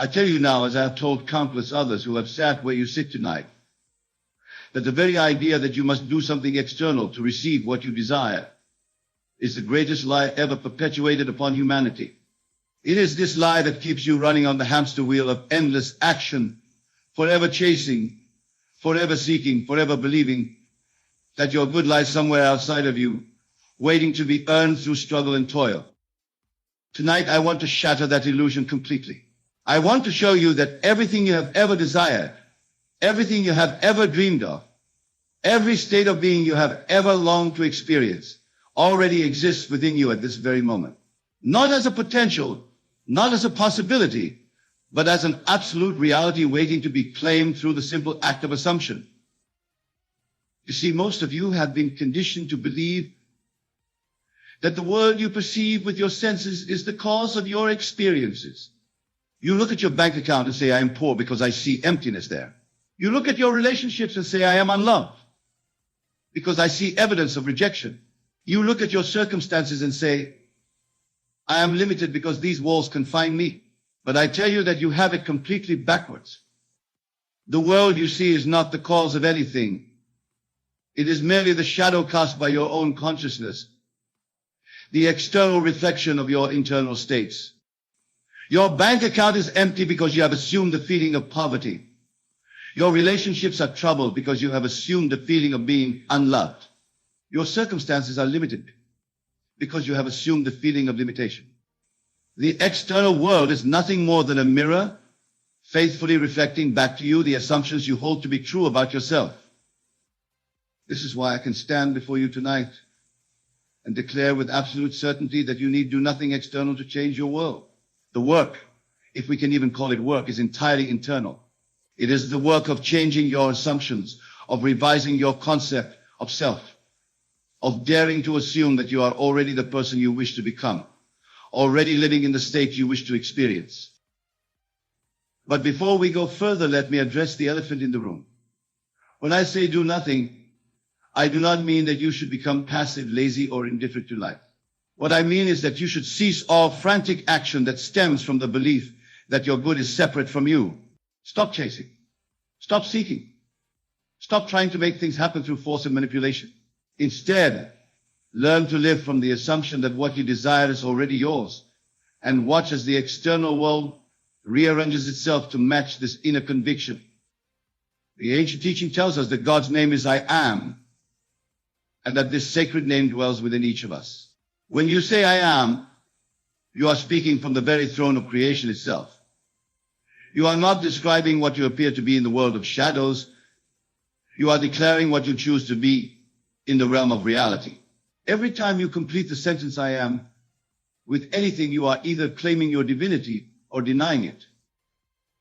I tell you now, as I have told countless others who have sat where you sit tonight, that the very idea that you must do something external to receive what you desire is the greatest lie ever perpetuated upon humanity. It is this lie that keeps you running on the hamster wheel of endless action, forever chasing, forever seeking, forever believing that your good lies somewhere outside of you, waiting to be earned through struggle and toil. Tonight, I want to shatter that illusion completely. I want to show you that everything you have ever desired, everything you have ever dreamed of, every state of being you have ever longed to experience already exists within you at this very moment. Not as a potential, not as a possibility, but as an absolute reality waiting to be claimed through the simple act of assumption. You see, most of you have been conditioned to believe that the world you perceive with your senses is the cause of your experiences. You look at your bank account and say, I am poor because I see emptiness there. You look at your relationships and say, I am unloved because I see evidence of rejection. You look at your circumstances and say, I am limited because these walls confine me. But I tell you that you have it completely backwards. The world you see is not the cause of anything. It is merely the shadow cast by your own consciousness, the external reflection of your internal states. Your bank account is empty because you have assumed the feeling of poverty. Your relationships are troubled because you have assumed the feeling of being unloved. Your circumstances are limited because you have assumed the feeling of limitation. The external world is nothing more than a mirror, faithfully reflecting back to you the assumptions you hold to be true about yourself. This is why I can stand before you tonight and declare with absolute certainty that you need do nothing external to change your world. The work, if we can even call it work, is entirely internal. It is the work of changing your assumptions, of revising your concept of self, of daring to assume that you are already the person you wish to become, already living in the state you wish to experience. But before we go further, let me address the elephant in the room. When I say do nothing, I do not mean that you should become passive, lazy, or indifferent to life. What I mean is that you should cease all frantic action that stems from the belief that your good is separate from you. Stop chasing. Stop seeking. Stop trying to make things happen through force and manipulation. Instead, learn to live from the assumption that what you desire is already yours, and watch as the external world rearranges itself to match this inner conviction. The ancient teaching tells us that God's name is I am, and that this sacred name dwells within each of us. When you say I am, you are speaking from the very throne of creation itself. You are not describing what you appear to be in the world of shadows. You are declaring what you choose to be in the realm of reality. Every time you complete the sentence I am with anything, you are either claiming your divinity or denying it.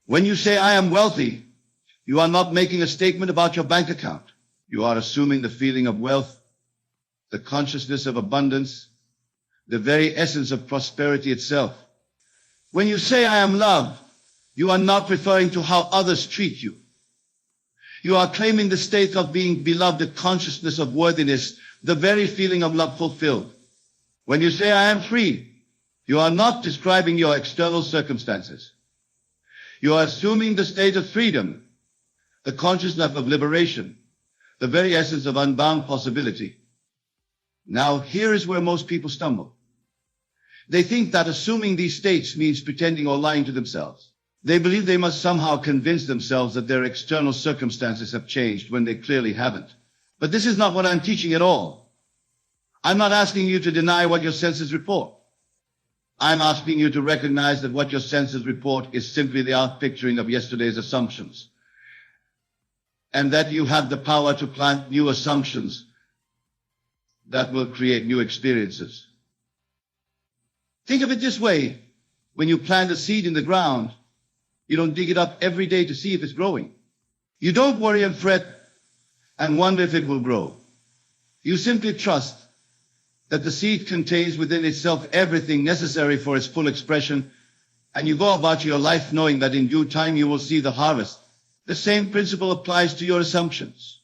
When you say I am wealthy, you are not making a statement about your bank account. You are assuming the feeling of wealth, the consciousness of abundance, the very essence of prosperity itself. When you say I am loved, you are not referring to how others treat you. You are claiming the state of being beloved, the consciousness of worthiness, the very feeling of love fulfilled. When you say I am free, you are not describing your external circumstances. You are assuming the state of freedom, the consciousness of liberation, the very essence of unbound possibility. Now, here is where most people stumble. They think that assuming these states means pretending or lying to themselves. They believe they must somehow convince themselves that their external circumstances have changed when they clearly haven't. But this is not what I'm teaching at all. I'm not asking you to deny what your senses report. I'm asking you to recognize that what your senses report is simply the outpicturing of yesterday's assumptions, and that you have the power to plant new assumptions that will create new experiences. Think of it this way. When you plant a seed in the ground, you don't dig it up every day to see if it's growing. You don't worry and fret and wonder if it will grow. You simply trust that the seed contains within itself everything necessary for its full expression, and you go about your life knowing that in due time you will see the harvest. The same principle applies to your assumptions.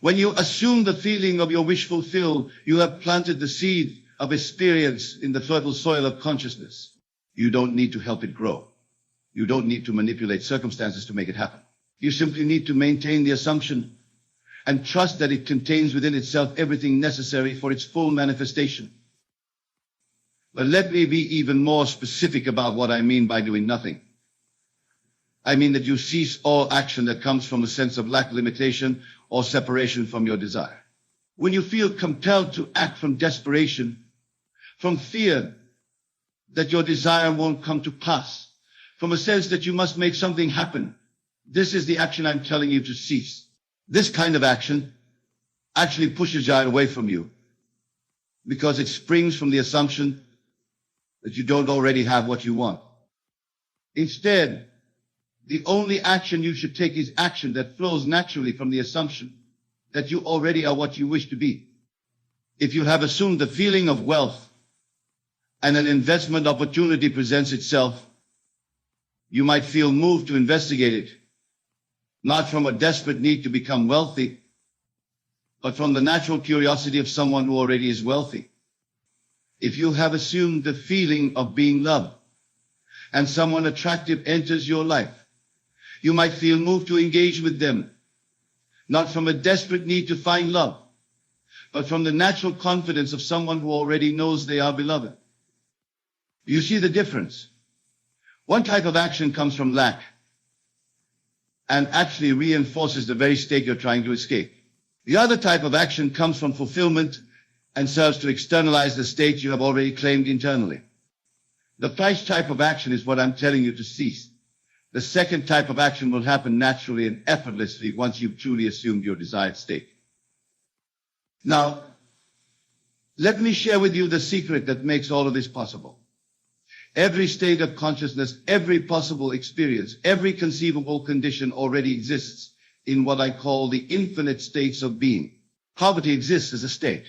When you assume the feeling of your wish fulfilled, you have planted the seed of experience in the fertile soil of consciousness. You don't need to help it grow. You don't need to manipulate circumstances to make it happen. You simply need to maintain the assumption and trust that it contains within itself everything necessary for its full manifestation. But let me be even more specific about what I mean by doing nothing. I mean that you cease all action that comes from a sense of lack, limitation, or separation from your desire. When you feel compelled to act from desperation, from fear that your desire won't come to pass, from a sense that you must make something happen, this is the action I'm telling you to cease. This kind of action actually pushes desire away from you because it springs from the assumption that you don't already have what you want. Instead, the only action you should take is action that flows naturally from the assumption that you already are what you wish to be. If you have assumed the feeling of wealth and an investment opportunity presents itself, you might feel moved to investigate it, not from a desperate need to become wealthy, but from the natural curiosity of someone who already is wealthy. If you have assumed the feeling of being loved and someone attractive enters your life, you might feel moved to engage with them, not from a desperate need to find love, but from the natural confidence of someone who already knows they are beloved. You see the difference? One type of action comes from lack and actually reinforces the very state you're trying to escape. The other type of action comes from fulfillment and serves to externalize the state you have already claimed internally. The first type of action is what I'm telling you to cease. The second type of action will happen naturally and effortlessly once you've truly assumed your desired state. Now, let me share with you the secret that makes all of this possible. Every state of consciousness, every possible experience, every conceivable condition already exists in what I call the infinite states of being. Poverty exists as a state.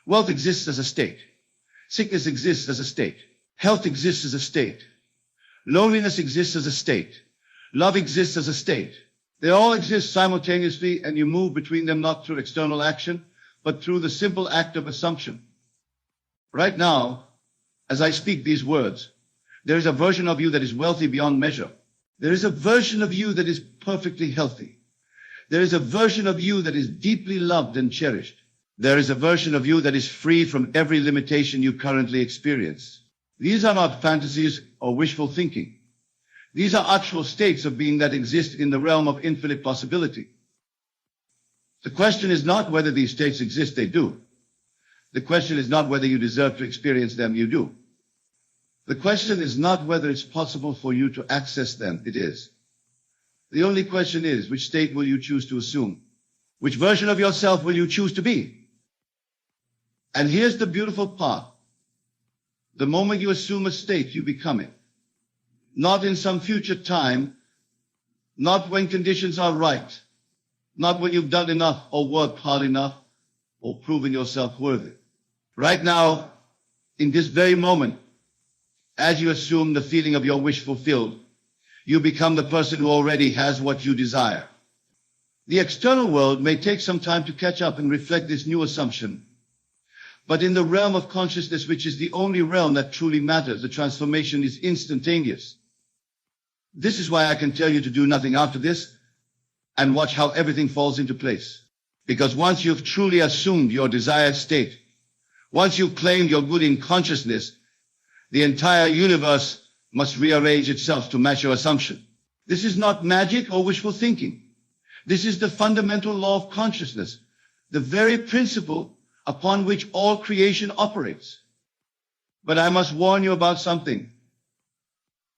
Wealth exists as a state. Sickness exists as a state. Health exists as a state. Loneliness exists as a state. Love exists as a state. They all exist simultaneously, and you move between them not through external action, but through the simple act of assumption. Right now, as I speak these words, there is a version of you that is wealthy beyond measure. There is a version of you that is perfectly healthy. There is a version of you that is deeply loved and cherished. There is a version of you that is free from every limitation you currently experience. These are not fantasies or wishful thinking. These are actual states of being that exist in the realm of infinite possibility. The question is not whether these states exist, they do. The question is not whether you deserve to experience them, you do. The question is not whether it's possible for you to access them, it is. The only question is, which state will you choose to assume? Which version of yourself will you choose to be? And here's the beautiful part. The moment you assume a state, you become it. Not in some future time, not when conditions are right, not when you've done enough or worked hard enough or proven yourself worthy. Right now, in this very moment, as you assume the feeling of your wish fulfilled, you become the person who already has what you desire. The external world may take some time to catch up and reflect this new assumption. But in the realm of consciousness, which is the only realm that truly matters, the transformation is instantaneous. This is why I can tell you to do nothing after this and watch how everything falls into place. Because once you've truly assumed your desired state, once you've claimed your good in consciousness, the entire universe must rearrange itself to match your assumption. This is not magic or wishful thinking. This is the fundamental law of consciousness, the very principle upon which all creation operates. But I must warn you about something.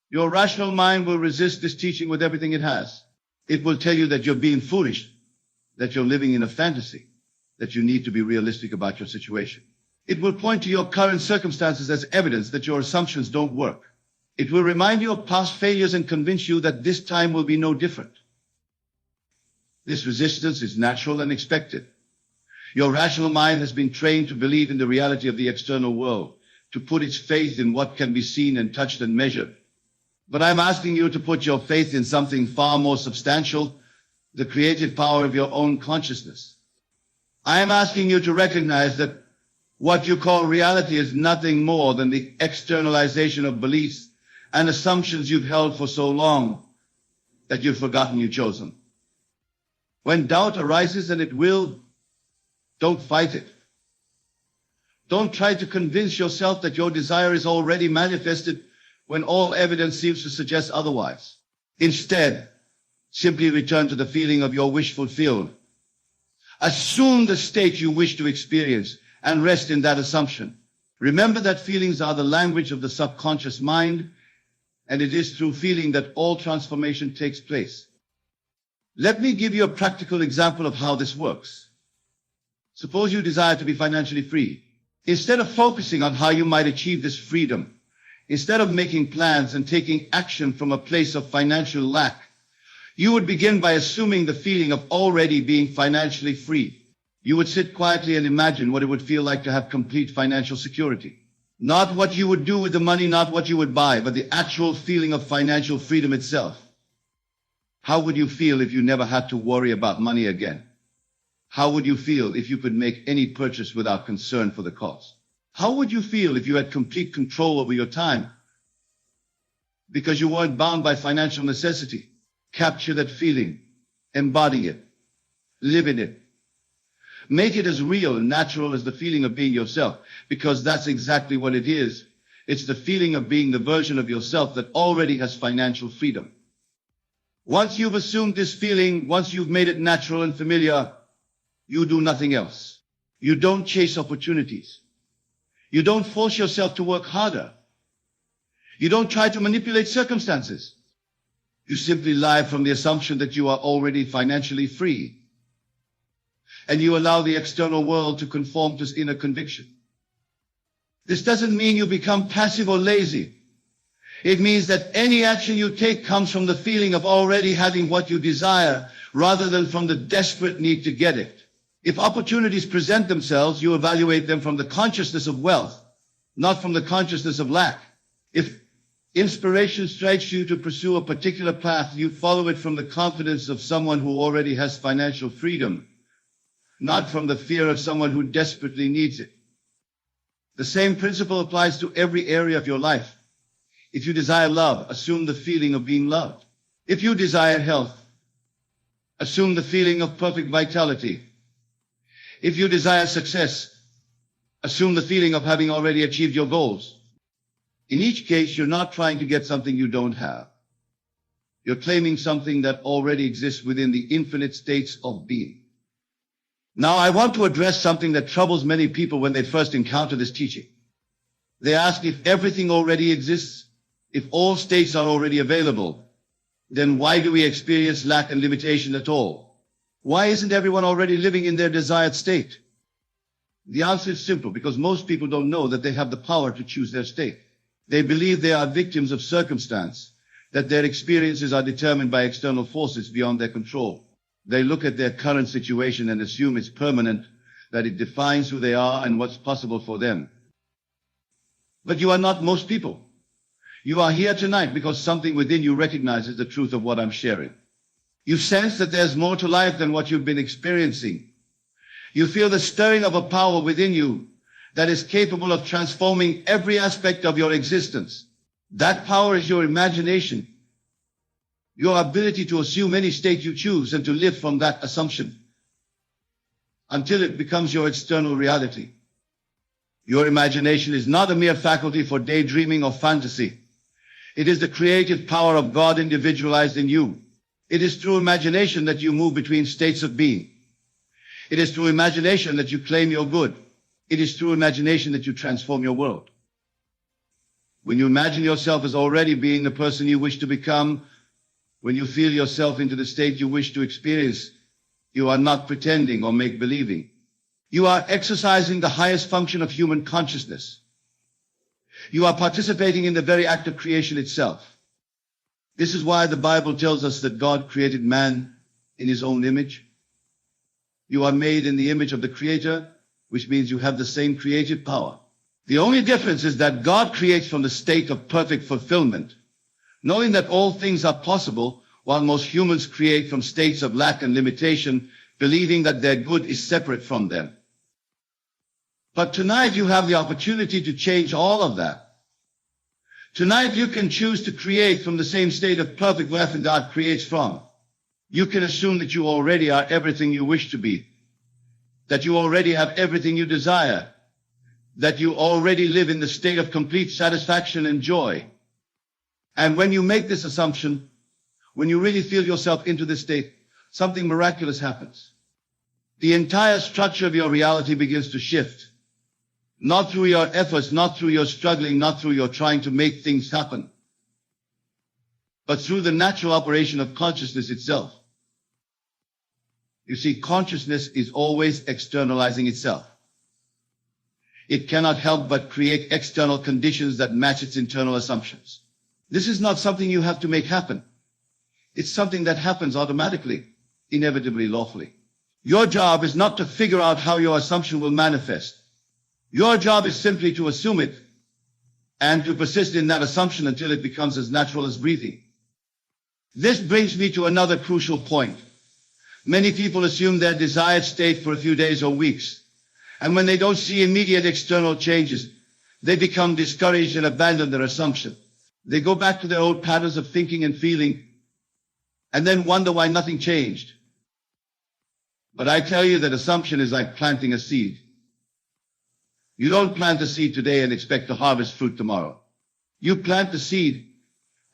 Your rational mind will resist this teaching with everything it has. It will tell you that you're being foolish, that you're living in a fantasy, that you need to be realistic about your situation. It will point to your current circumstances as evidence that your assumptions don't work. It will remind you of past failures and convince you that this time will be no different. This resistance is natural and expected. Your rational mind has been trained to believe in the reality of the external world, to put its faith in what can be seen and touched and measured. But I'm asking you to put your faith in something far more substantial, the creative power of your own consciousness. I am asking you to recognize that what you call reality is nothing more than the externalization of beliefs and assumptions you've held for so long that you've forgotten you chose them. When doubt arises, and it will, don't fight it. Don't try to convince yourself that your desire is already manifested when all evidence seems to suggest otherwise. Instead, simply return to the feeling of your wish fulfilled. Assume the state you wish to experience and rest in that assumption. Remember that feelings are the language of the subconscious mind, and it is through feeling that all transformation takes place. Let me give you a practical example of how this works. Suppose you desire to be financially free. Instead of focusing on how you might achieve this freedom, instead of making plans and taking action from a place of financial lack, you would begin by assuming the feeling of already being financially free. You would sit quietly and imagine what it would feel like to have complete financial security. Not what you would do with the money, not what you would buy, but the actual feeling of financial freedom itself. How would you feel if you never had to worry about money again? How would you feel if you could make any purchase without concern for the cost? How would you feel if you had complete control over your time because you weren't bound by financial necessity? Capture that feeling, embody it, live in it. Make it as real and natural as the feeling of being yourself, because that's exactly what it is. It's the feeling of being the version of yourself that already has financial freedom. Once you've assumed this feeling, once you've made it natural and familiar, you do nothing else. You don't chase opportunities. You don't force yourself to work harder. You don't try to manipulate circumstances. You simply live from the assumption that you are already financially free. And you allow the external world to conform to this inner conviction. This doesn't mean you become passive or lazy. It means that any action you take comes from the feeling of already having what you desire, rather than from the desperate need to get it. If opportunities present themselves, you evaluate them from the consciousness of wealth, not from the consciousness of lack. If inspiration strikes you to pursue a particular path, you follow it from the confidence of someone who already has financial freedom, not from the fear of someone who desperately needs it. The same principle applies to every area of your life. If you desire love, assume the feeling of being loved. If you desire health, assume the feeling of perfect vitality. If you desire success, assume the feeling of having already achieved your goals. In each case, you're not trying to get something you don't have. You're claiming something that already exists within the infinite states of being. Now, I want to address something that troubles many people when they first encounter this teaching. They ask, if everything already exists, if all states are already available, then why do we experience lack and limitation at all? Why isn't everyone already living in their desired state? The answer is simple, because most people don't know that they have the power to choose their state. They believe they are victims of circumstance, that their experiences are determined by external forces beyond their control. They look at their current situation and assume it's permanent, that it defines who they are and what's possible for them. But you are not most people. You are here tonight because something within you recognizes the truth of what I'm sharing. You sense that there's more to life than what you've been experiencing. You feel the stirring of a power within you that is capable of transforming every aspect of your existence. That power is your imagination, your ability to assume any state you choose and to live from that assumption until it becomes your external reality. Your imagination is not a mere faculty for daydreaming or fantasy. It is the creative power of God individualized in you. It is through imagination that you move between states of being. It is through imagination that you claim your good. It is through imagination that you transform your world. When you imagine yourself as already being the person you wish to become, when you feel yourself into the state you wish to experience, you are not pretending or make-believing. You are exercising the highest function of human consciousness. You are participating in the very act of creation itself. This is why the Bible tells us that God created man in his own image. You are made in the image of the Creator, which means you have the same creative power. The only difference is that God creates from the state of perfect fulfillment, knowing that all things are possible, while most humans create from states of lack and limitation, believing that their good is separate from them. But tonight you have the opportunity to change all of that. Tonight you can choose to create from the same state of perfect life that God creates from. You can assume that you already are everything you wish to be, that you already have everything you desire, that you already live in the state of complete satisfaction and joy. And when you make this assumption, when you really feel yourself into this state, something miraculous happens. The entire structure of your reality begins to shift. Not through your efforts, not through your struggling, not through your trying to make things happen, but through the natural operation of consciousness itself. You see, consciousness is always externalizing itself. It cannot help but create external conditions that match its internal assumptions. This is not something you have to make happen. It's something that happens automatically, inevitably, lawfully. Your job is not to figure out how your assumption will manifest. Your job is simply to assume it and to persist in that assumption until it becomes as natural as breathing. This brings me to another crucial point. Many people assume their desired state for a few days or weeks, and when they don't see immediate external changes, they become discouraged and abandon their assumption. They go back to their old patterns of thinking and feeling, and then wonder why nothing changed. But I tell you that assumption is like planting a seed. You don't plant a seed today and expect to harvest fruit tomorrow. You plant the seed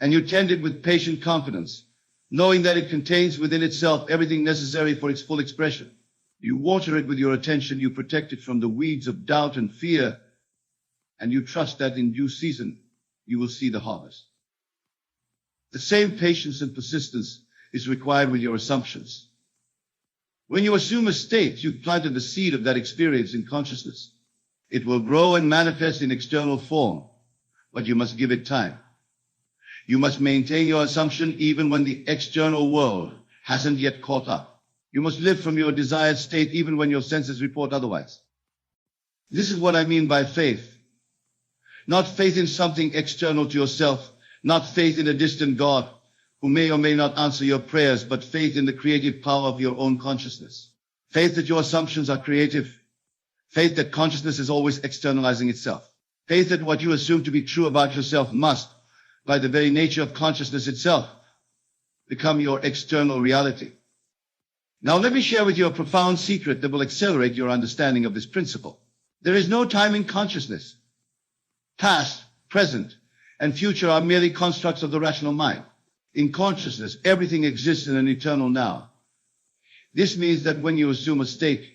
and you tend it with patient confidence, knowing that it contains within itself everything necessary for its full expression. You water it with your attention, you protect it from the weeds of doubt and fear, and you trust that in due season you will see the harvest. The same patience and persistence is required with your assumptions. When you assume a state, you've planted the seed of that experience in consciousness. It will grow and manifest in external form, but you must give it time. You must maintain your assumption even when the external world hasn't yet caught up. You must live from your desired state even when your senses report otherwise. This is what I mean by faith. Not faith in something external to yourself, not faith in a distant God who may or may not answer your prayers, but faith in the creative power of your own consciousness. Faith that your assumptions are creative. Faith that consciousness is always externalizing itself. Faith that what you assume to be true about yourself must, by the very nature of consciousness itself, become your external reality. Now let me share with you a profound secret that will accelerate your understanding of this principle. There is no time in consciousness. Past, present, and future are merely constructs of the rational mind. In consciousness, everything exists in an eternal now. This means that when you assume a state,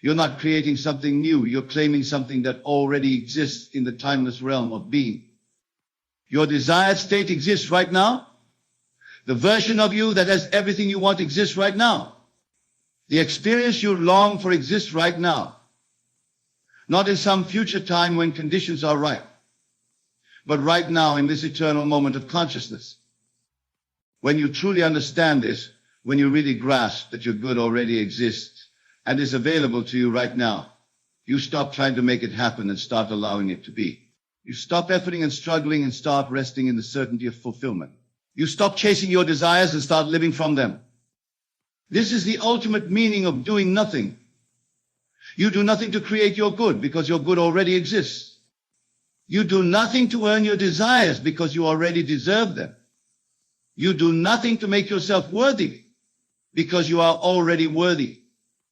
you're not creating something new. You're claiming something that already exists in the timeless realm of being. Your desired state exists right now. The version of you that has everything you want exists right now. The experience you long for exists right now. Not in some future time when conditions are right, but right now in this eternal moment of consciousness. When you truly understand this, when you really grasp that your good already exists, and is available to you right now, you stop trying to make it happen and start allowing it to be. You stop efforting and struggling and start resting in the certainty of fulfillment. You stop chasing your desires and start living from them. This is the ultimate meaning of doing nothing. You do nothing to create your good because your good already exists. You do nothing to earn your desires because you already deserve them. You do nothing to make yourself worthy because you are already worthy.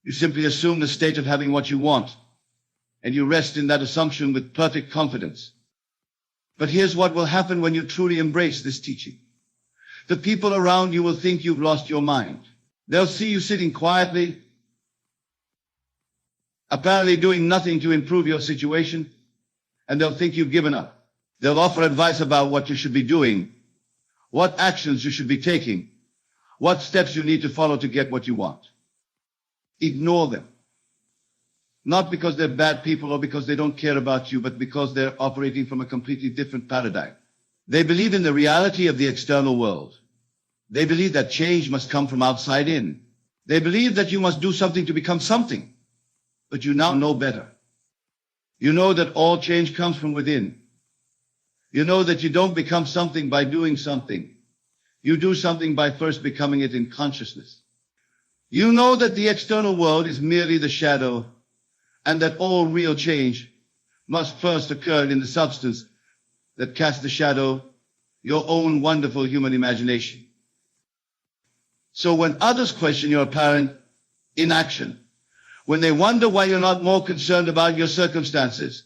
You simply assume the state of having what you want, and you rest in that assumption with perfect confidence. But here's what will happen when you truly embrace this teaching. The people around you will think you've lost your mind. They'll see you sitting quietly, apparently doing nothing to improve your situation, and they'll think you've given up. They'll offer advice about what you should be doing, what actions you should be taking, what steps you need to follow to get what you want. Ignore them. Not because they're bad people or because they don't care about you, but because they're operating from a completely different paradigm. They believe in the reality of the external world. They believe that change must come from outside in. They believe that you must do something to become something. But you now know better. You know that all change comes from within. You know that you don't become something by doing something. You do something by first becoming it in consciousness. You know that the external world is merely the shadow, and that all real change must first occur in the substance that cast the shadow, your own wonderful human imagination. So when others question your apparent inaction, when they wonder why you're not more concerned about your circumstances,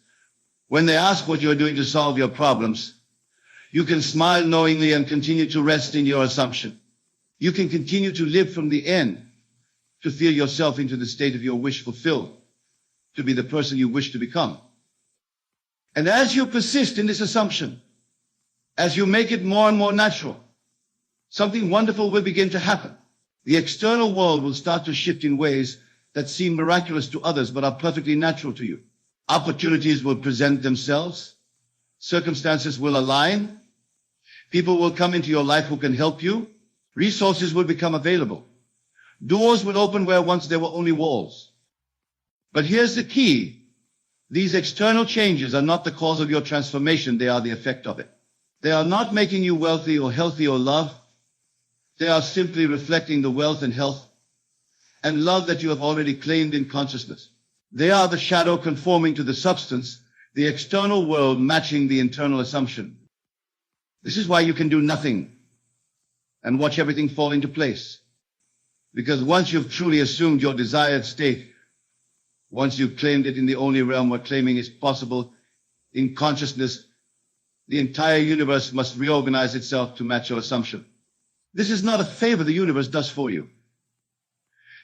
when they ask what you're doing to solve your problems, you can smile knowingly and continue to rest in your assumption. You can continue to live from the end, to feel yourself into the state of your wish fulfilled, to be the person you wish to become. And as you persist in this assumption, as you make it more and more natural, something wonderful will begin to happen. The external world will start to shift in ways that seem miraculous to others but are perfectly natural to you. Opportunities will present themselves. Circumstances will align. People will come into your life who can help you. Resources will become available. Doors will open where once there were only walls. But here's the key. These external changes are not the cause of your transformation. They are the effect of it. They are not making you wealthy or healthy or loved. They are simply reflecting the wealth and health and love that you have already claimed in consciousness. They are the shadow conforming to the substance, the external world matching the internal assumption. This is why you can do nothing and watch everything fall into place. Because once you've truly assumed your desired state, once you've claimed it in the only realm where claiming is possible, in consciousness, the entire universe must reorganize itself to match your assumption. This is not a favor the universe does for you.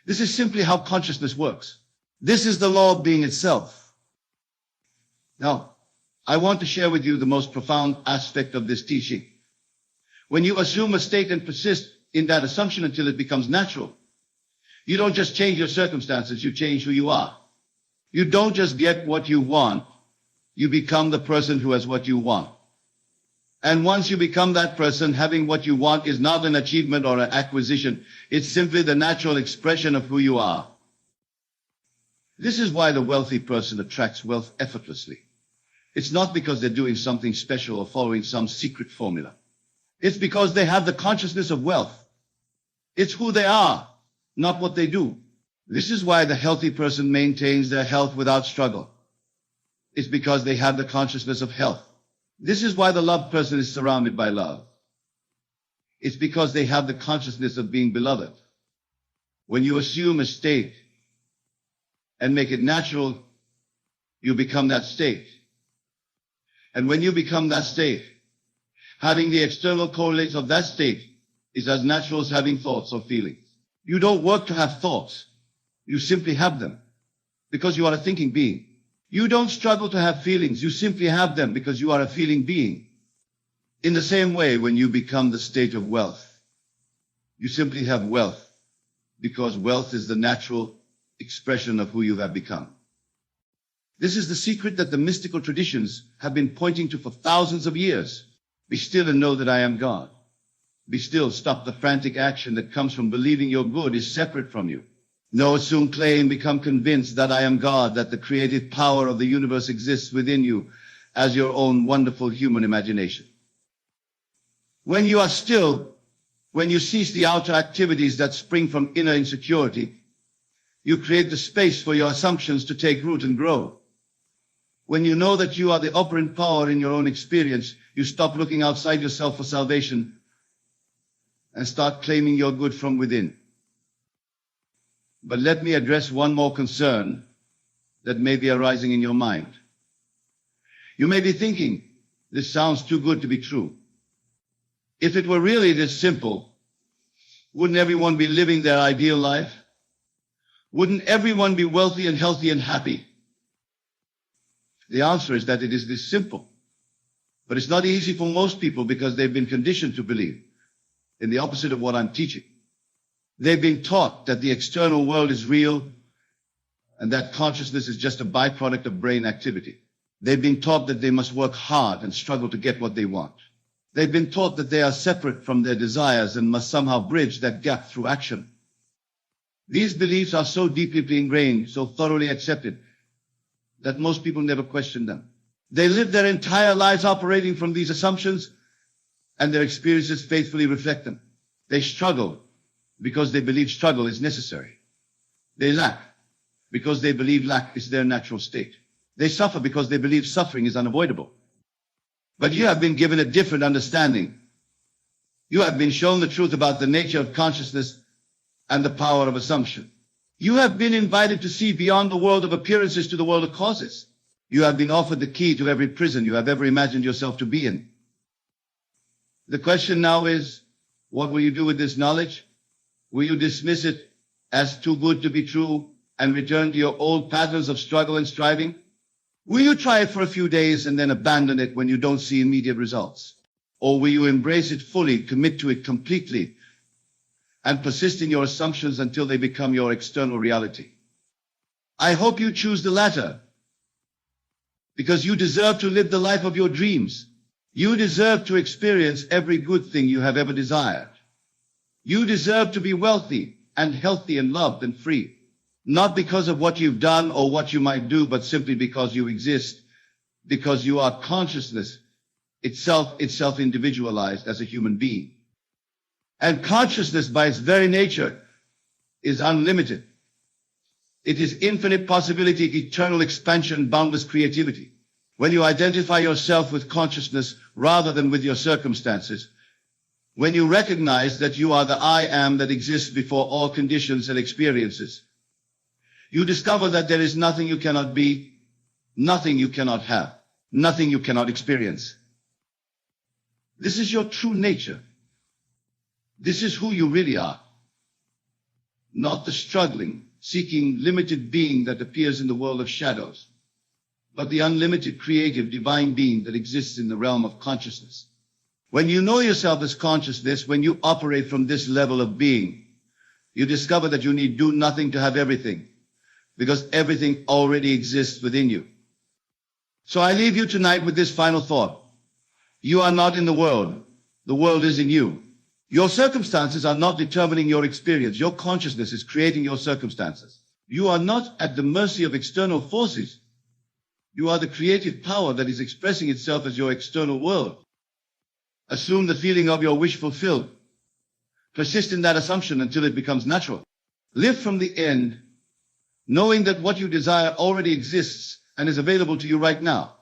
This is simply how consciousness works. This is the law of being itself. Now, I want to share with you the most profound aspect of this teaching. When you assume a state and persist in that assumption until it becomes natural, you don't just change your circumstances, you change who you are. You don't just get what you want, you become the person who has what you want. And once you become that person, having what you want is not an achievement or an acquisition. It's simply the natural expression of who you are. This is why the wealthy person attracts wealth effortlessly. It's not because they're doing something special or following some secret formula. It's because they have the consciousness of wealth. It's who they are, not what they do. This is why the healthy person maintains their health without struggle. It's because they have the consciousness of health. This is why the loved person is surrounded by love. It's because they have the consciousness of being beloved. When you assume a state and make it natural, you become that state. And when you become that state, having the external correlates of that state is as natural as having thoughts or feelings. You don't work to have thoughts. You simply have them because you are a thinking being. You don't struggle to have feelings. You simply have them because you are a feeling being. In the same way, when you become the state of wealth, you simply have wealth because wealth is the natural expression of who you have become. This is the secret that the mystical traditions have been pointing to for thousands of years. Be still and know that I am God. Be still, stop the frantic action that comes from believing your good is separate from you. No, assume, claim, become convinced that I am God, that the creative power of the universe exists within you as your own wonderful human imagination. When you are still, when you cease the outer activities that spring from inner insecurity, you create the space for your assumptions to take root and grow. When you know that you are the operant power in your own experience, you stop looking outside yourself for salvation and start claiming your good from within. But let me address one more concern that may be arising in your mind. You may be thinking, this sounds too good to be true. If it were really this simple, wouldn't everyone be living their ideal life? Wouldn't everyone be wealthy and healthy and happy? The answer is that it is this simple. But it's not easy for most people because they've been conditioned to believe in the opposite of what I'm teaching. They've been taught that the external world is real and that consciousness is just a byproduct of brain activity. They've been taught that they must work hard and struggle to get what they want. They've been taught that they are separate from their desires and must somehow bridge that gap through action. These beliefs are so deeply ingrained, so thoroughly accepted, that most people never question them. They live their entire lives operating from these assumptions, and their experiences faithfully reflect them. They struggle because they believe struggle is necessary. They lack because they believe lack is their natural state. They suffer because they believe suffering is unavoidable. But you have been given a different understanding. You have been shown the truth about the nature of consciousness and the power of assumption. You have been invited to see beyond the world of appearances to the world of causes. You have been offered the key to every prison you have ever imagined yourself to be in. The question now is, what will you do with this knowledge? Will you dismiss it as too good to be true and return to your old patterns of struggle and striving? Will you try it for a few days and then abandon it when you don't see immediate results? Or will you embrace it fully, commit to it completely, and persist in your assumptions until they become your external reality? I hope you choose the latter, because you deserve to live the life of your dreams. You deserve to experience every good thing you have ever desired. You deserve to be wealthy and healthy and loved and free, not because of what you've done or what you might do, but simply because you exist, because you are consciousness itself individualized as a human being. And consciousness by its very nature is unlimited. It is infinite possibility, eternal expansion, boundless creativity. When you identify yourself with consciousness rather than with your circumstances, when you recognize that you are the I am that exists before all conditions and experiences, you discover that there is nothing you cannot be, nothing you cannot have, nothing you cannot experience. This is your true nature. This is who you really are. Not the struggling, seeking, limited being that appears in the world of shadows, but the unlimited, creative, divine being that exists in the realm of consciousness. When you know yourself as consciousness, when you operate from this level of being, you discover that you need do nothing to have everything, because everything already exists within you. So I leave you tonight with this final thought. You are not in the world is in you. Your circumstances are not determining your experience. Your consciousness is creating your circumstances. You are not at the mercy of external forces. You are the creative power that is expressing itself as your external world. Assume the feeling of your wish fulfilled. Persist in that assumption until it becomes natural. Live from the end, knowing that what you desire already exists and is available to you right now.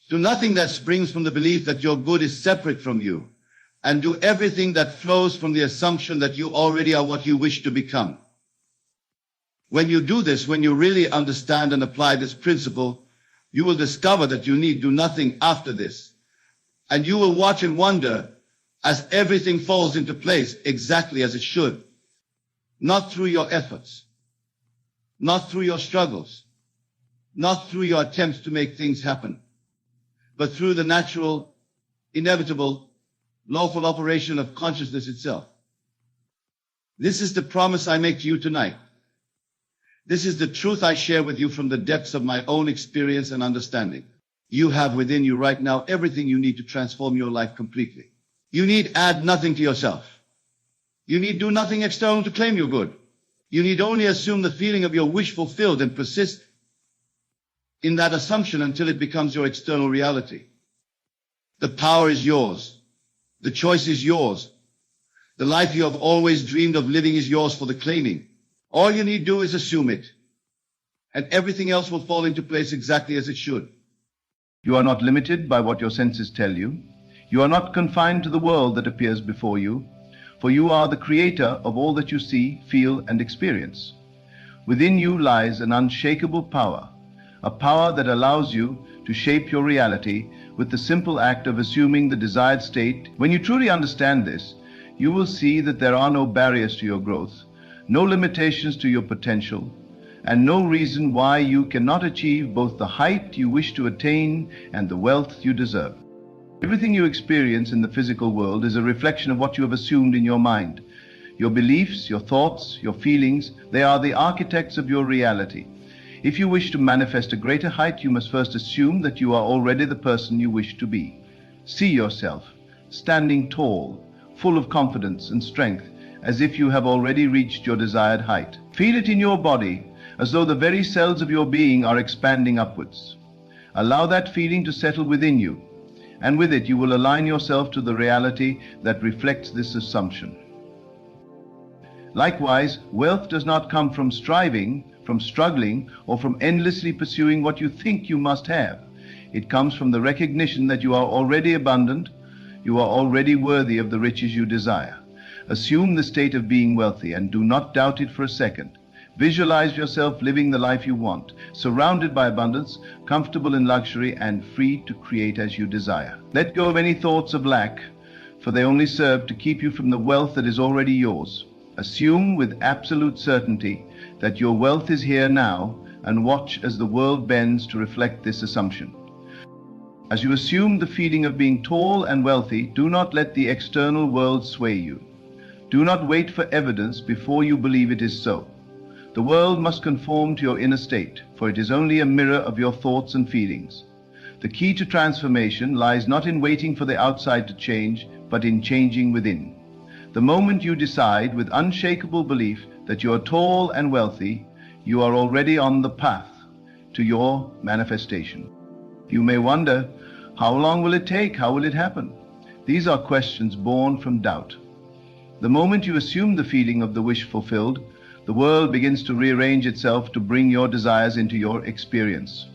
Do nothing that springs from the belief that your good is separate from you, and do everything that flows from the assumption that you already are what you wish to become. When you do this, when you really understand and apply this principle, you will discover that you need do nothing after this. And you will watch and wonder as everything falls into place exactly as it should. Not through your efforts, not through your struggles, not through your attempts to make things happen, but through the natural, inevitable, lawful operation of consciousness itself. This is the promise I make to you tonight. This is the truth I share with you from the depths of my own experience and understanding. You have within you right now everything you need to transform your life completely. You need add nothing to yourself. You need do nothing external to claim your good. You need only assume the feeling of your wish fulfilled and persist in that assumption until it becomes your external reality. The power is yours. The choice is yours. The life you have always dreamed of living is yours for the claiming. All you need do is assume it, and everything else will fall into place exactly as it should. You are not limited by what your senses tell you. You are not confined to the world that appears before you, for you are the creator of all that you see, feel, and experience. Within you lies an unshakable power, a power that allows you to shape your reality with the simple act of assuming the desired state. When you truly understand this, you will see that there are no barriers to your growth, no limitations to your potential, and no reason why you cannot achieve both the height you wish to attain and the wealth you deserve. Everything you experience in the physical world is a reflection of what you have assumed in your mind. Your beliefs, your thoughts, your feelings, they are the architects of your reality. If you wish to manifest a greater height, you must first assume that you are already the person you wish to be. See yourself standing tall, full of confidence and strength, as if you have already reached your desired height. Feel it in your body, as though the very cells of your being are expanding upwards. Allow that feeling to settle within you, and with it you will align yourself to the reality that reflects this assumption. Likewise, wealth does not come from striving, from struggling, or from endlessly pursuing what you think you must have. It comes from the recognition that you are already abundant, you are already worthy of the riches you desire. Assume the state of being wealthy and do not doubt it for a second. Visualize yourself living the life you want, surrounded by abundance, comfortable in luxury, and free to create as you desire. Let go of any thoughts of lack, for they only serve to keep you from the wealth that is already yours. Assume with absolute certainty that your wealth is here now, and watch as the world bends to reflect this assumption. As you assume the feeling of being tall and wealthy, do not let the external world sway you. Do not wait for evidence before you believe it is so. The world must conform to your inner state, for it is only a mirror of your thoughts and feelings. The key to transformation lies not in waiting for the outside to change, but in changing within. The moment you decide with unshakable belief that you are tall and wealthy, you are already on the path to your manifestation. You may wonder, how long will it take? How will it happen? These are questions born from doubt. The moment you assume the feeling of the wish fulfilled, the world begins to rearrange itself to bring your desires into your experience.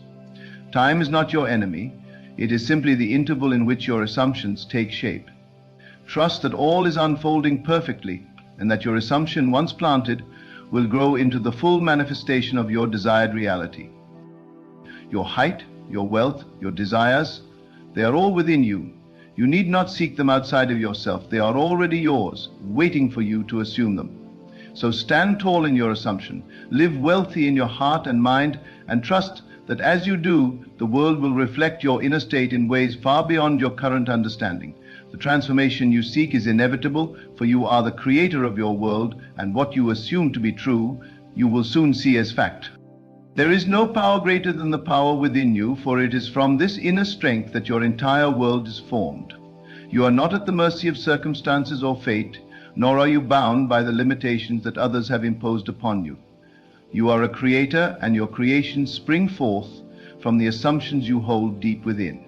Time is not your enemy. It is simply the interval in which your assumptions take shape. Trust that all is unfolding perfectly, and that your assumption, once planted, will grow into the full manifestation of your desired reality. Your height, your wealth, your desires, they are all within you. You need not seek them outside of yourself. They are already yours, waiting for you to assume them. So stand tall in your assumption, live wealthy in your heart and mind, and trust that as you do, the world will reflect your inner state in ways far beyond your current understanding. The transformation you seek is inevitable, for you are the creator of your world, and what you assume to be true, you will soon see as fact. There is no power greater than the power within you, for it is from this inner strength that your entire world is formed. You are not at the mercy of circumstances or fate, nor are you bound by the limitations that others have imposed upon you. You are a creator, and your creations spring forth from the assumptions you hold deep within.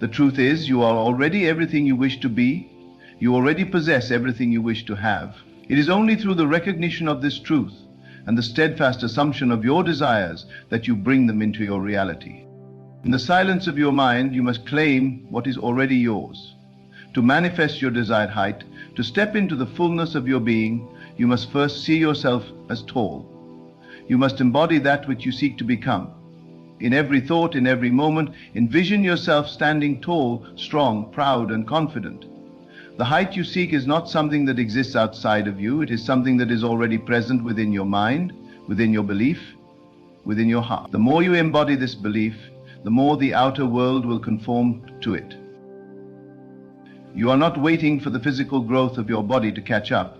The truth is, you are already everything you wish to be. You already possess everything you wish to have. It is only through the recognition of this truth and the steadfast assumption of your desires that you bring them into your reality. In the silence of your mind, you must claim what is already yours. To manifest your desired height, to step into the fullness of your being, you must first see yourself as tall. You must embody that which you seek to become. In every thought, in every moment, envision yourself standing tall, strong, proud, and confident. The height you seek is not something that exists outside of you. It is something that is already present within your mind, within your belief, within your heart. The more you embody this belief, the more the outer world will conform to it. You are not waiting for the physical growth of your body to catch up.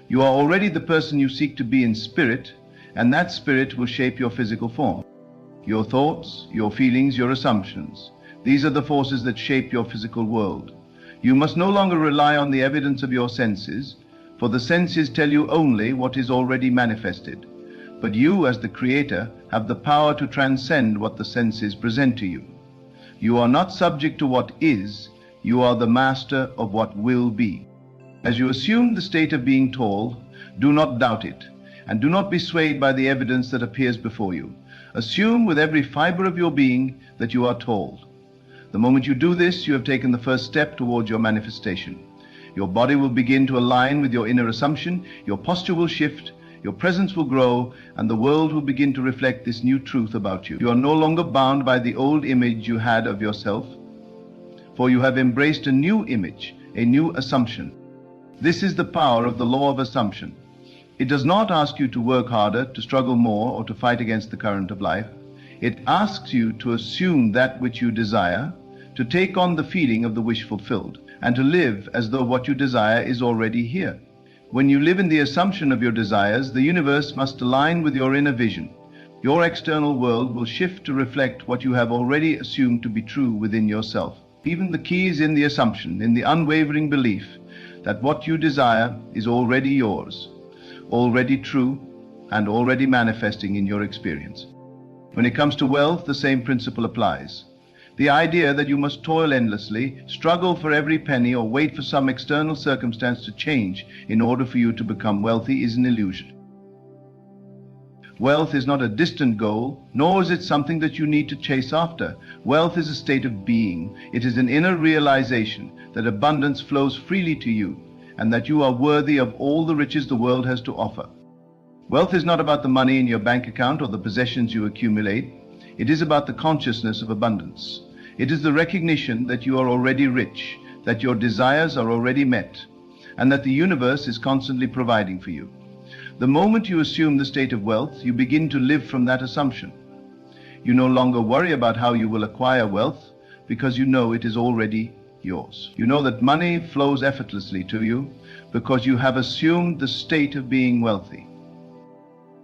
You are already the person you seek to be in spirit, and that spirit will shape your physical form. Your thoughts, your feelings, your assumptions, these are the forces that shape your physical world. You must no longer rely on the evidence of your senses, for the senses tell you only what is already manifested. But you, as the creator, have the power to transcend what the senses present to you. You are not subject to what is, you are the master of what will be. As you assume the state of being tall, do not doubt it, and do not be swayed by the evidence that appears before you. Assume with every fiber of your being that you are tall. The moment you do this, you have taken the first step towards your manifestation. Your body will begin to align with your inner assumption, your posture will shift, your presence will grow, and the world will begin to reflect this new truth about you. You are no longer bound by the old image you had of yourself, for you have embraced a new image, a new assumption. This is the power of the law of assumption. It does not ask you to work harder, to struggle more, or to fight against the current of life. It asks you to assume that which you desire, to take on the feeling of the wish fulfilled, and to live as though what you desire is already here. When you live in the assumption of your desires, the universe must align with your inner vision. Your external world will shift to reflect what you have already assumed to be true within yourself. Even the key is in the assumption, in the unwavering belief that what you desire is already yours, already true, and already manifesting in your experience. When it comes to wealth, the same principle applies. The idea that you must toil endlessly, struggle for every penny, or wait for some external circumstance to change in order for you to become wealthy is an illusion. Wealth is not a distant goal, nor is it something that you need to chase after. Wealth is a state of being. It is an inner realization that abundance flows freely to you, and that you are worthy of all the riches the world has to offer. Wealth is not about the money in your bank account or the possessions you accumulate. It is about the consciousness of abundance. It is the recognition that you are already rich, that your desires are already met, and that the universe is constantly providing for you. The moment you assume the state of wealth, you begin to live from that assumption. You no longer worry about how you will acquire wealth, because you know it is already yours. You know that money flows effortlessly to you because you have assumed the state of being wealthy.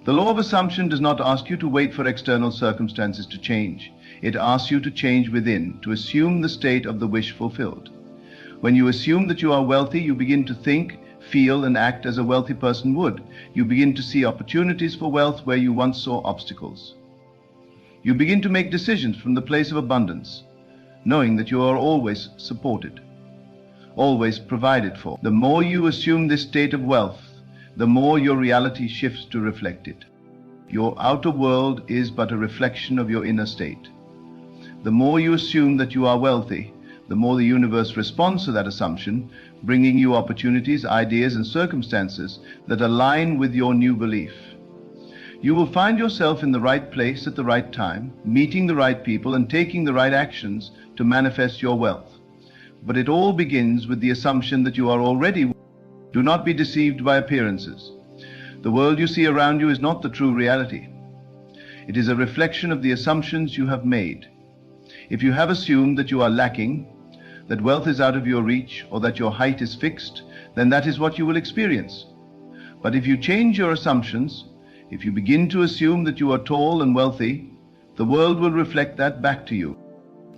The law of assumption does not ask you to wait for external circumstances to change. It asks you to change within, to assume the state of the wish fulfilled. When you assume that you are wealthy, you begin to think, feel, and act as a wealthy person would. You begin to see opportunities for wealth where you once saw obstacles. You begin to make decisions from the place of abundance, knowing that you are always supported, always provided for. The more you assume this state of wealth, the more your reality shifts to reflect it. Your outer world is but a reflection of your inner state. The more you assume that you are wealthy, the more the universe responds to that assumption, bringing you opportunities, ideas, and circumstances that align with your new belief. You will find yourself in the right place at the right time, meeting the right people and taking the right actions to manifest your wealth. But it all begins with the assumption that you are already. Do not be deceived by appearances. The world you see around you is not the true reality. It is a reflection of the assumptions you have made. If you have assumed that you are lacking, that wealth is out of your reach, or that your height is fixed, then that is what you will experience. But if you change your assumptions, if you begin to assume that you are tall and wealthy, the world will reflect that back to you.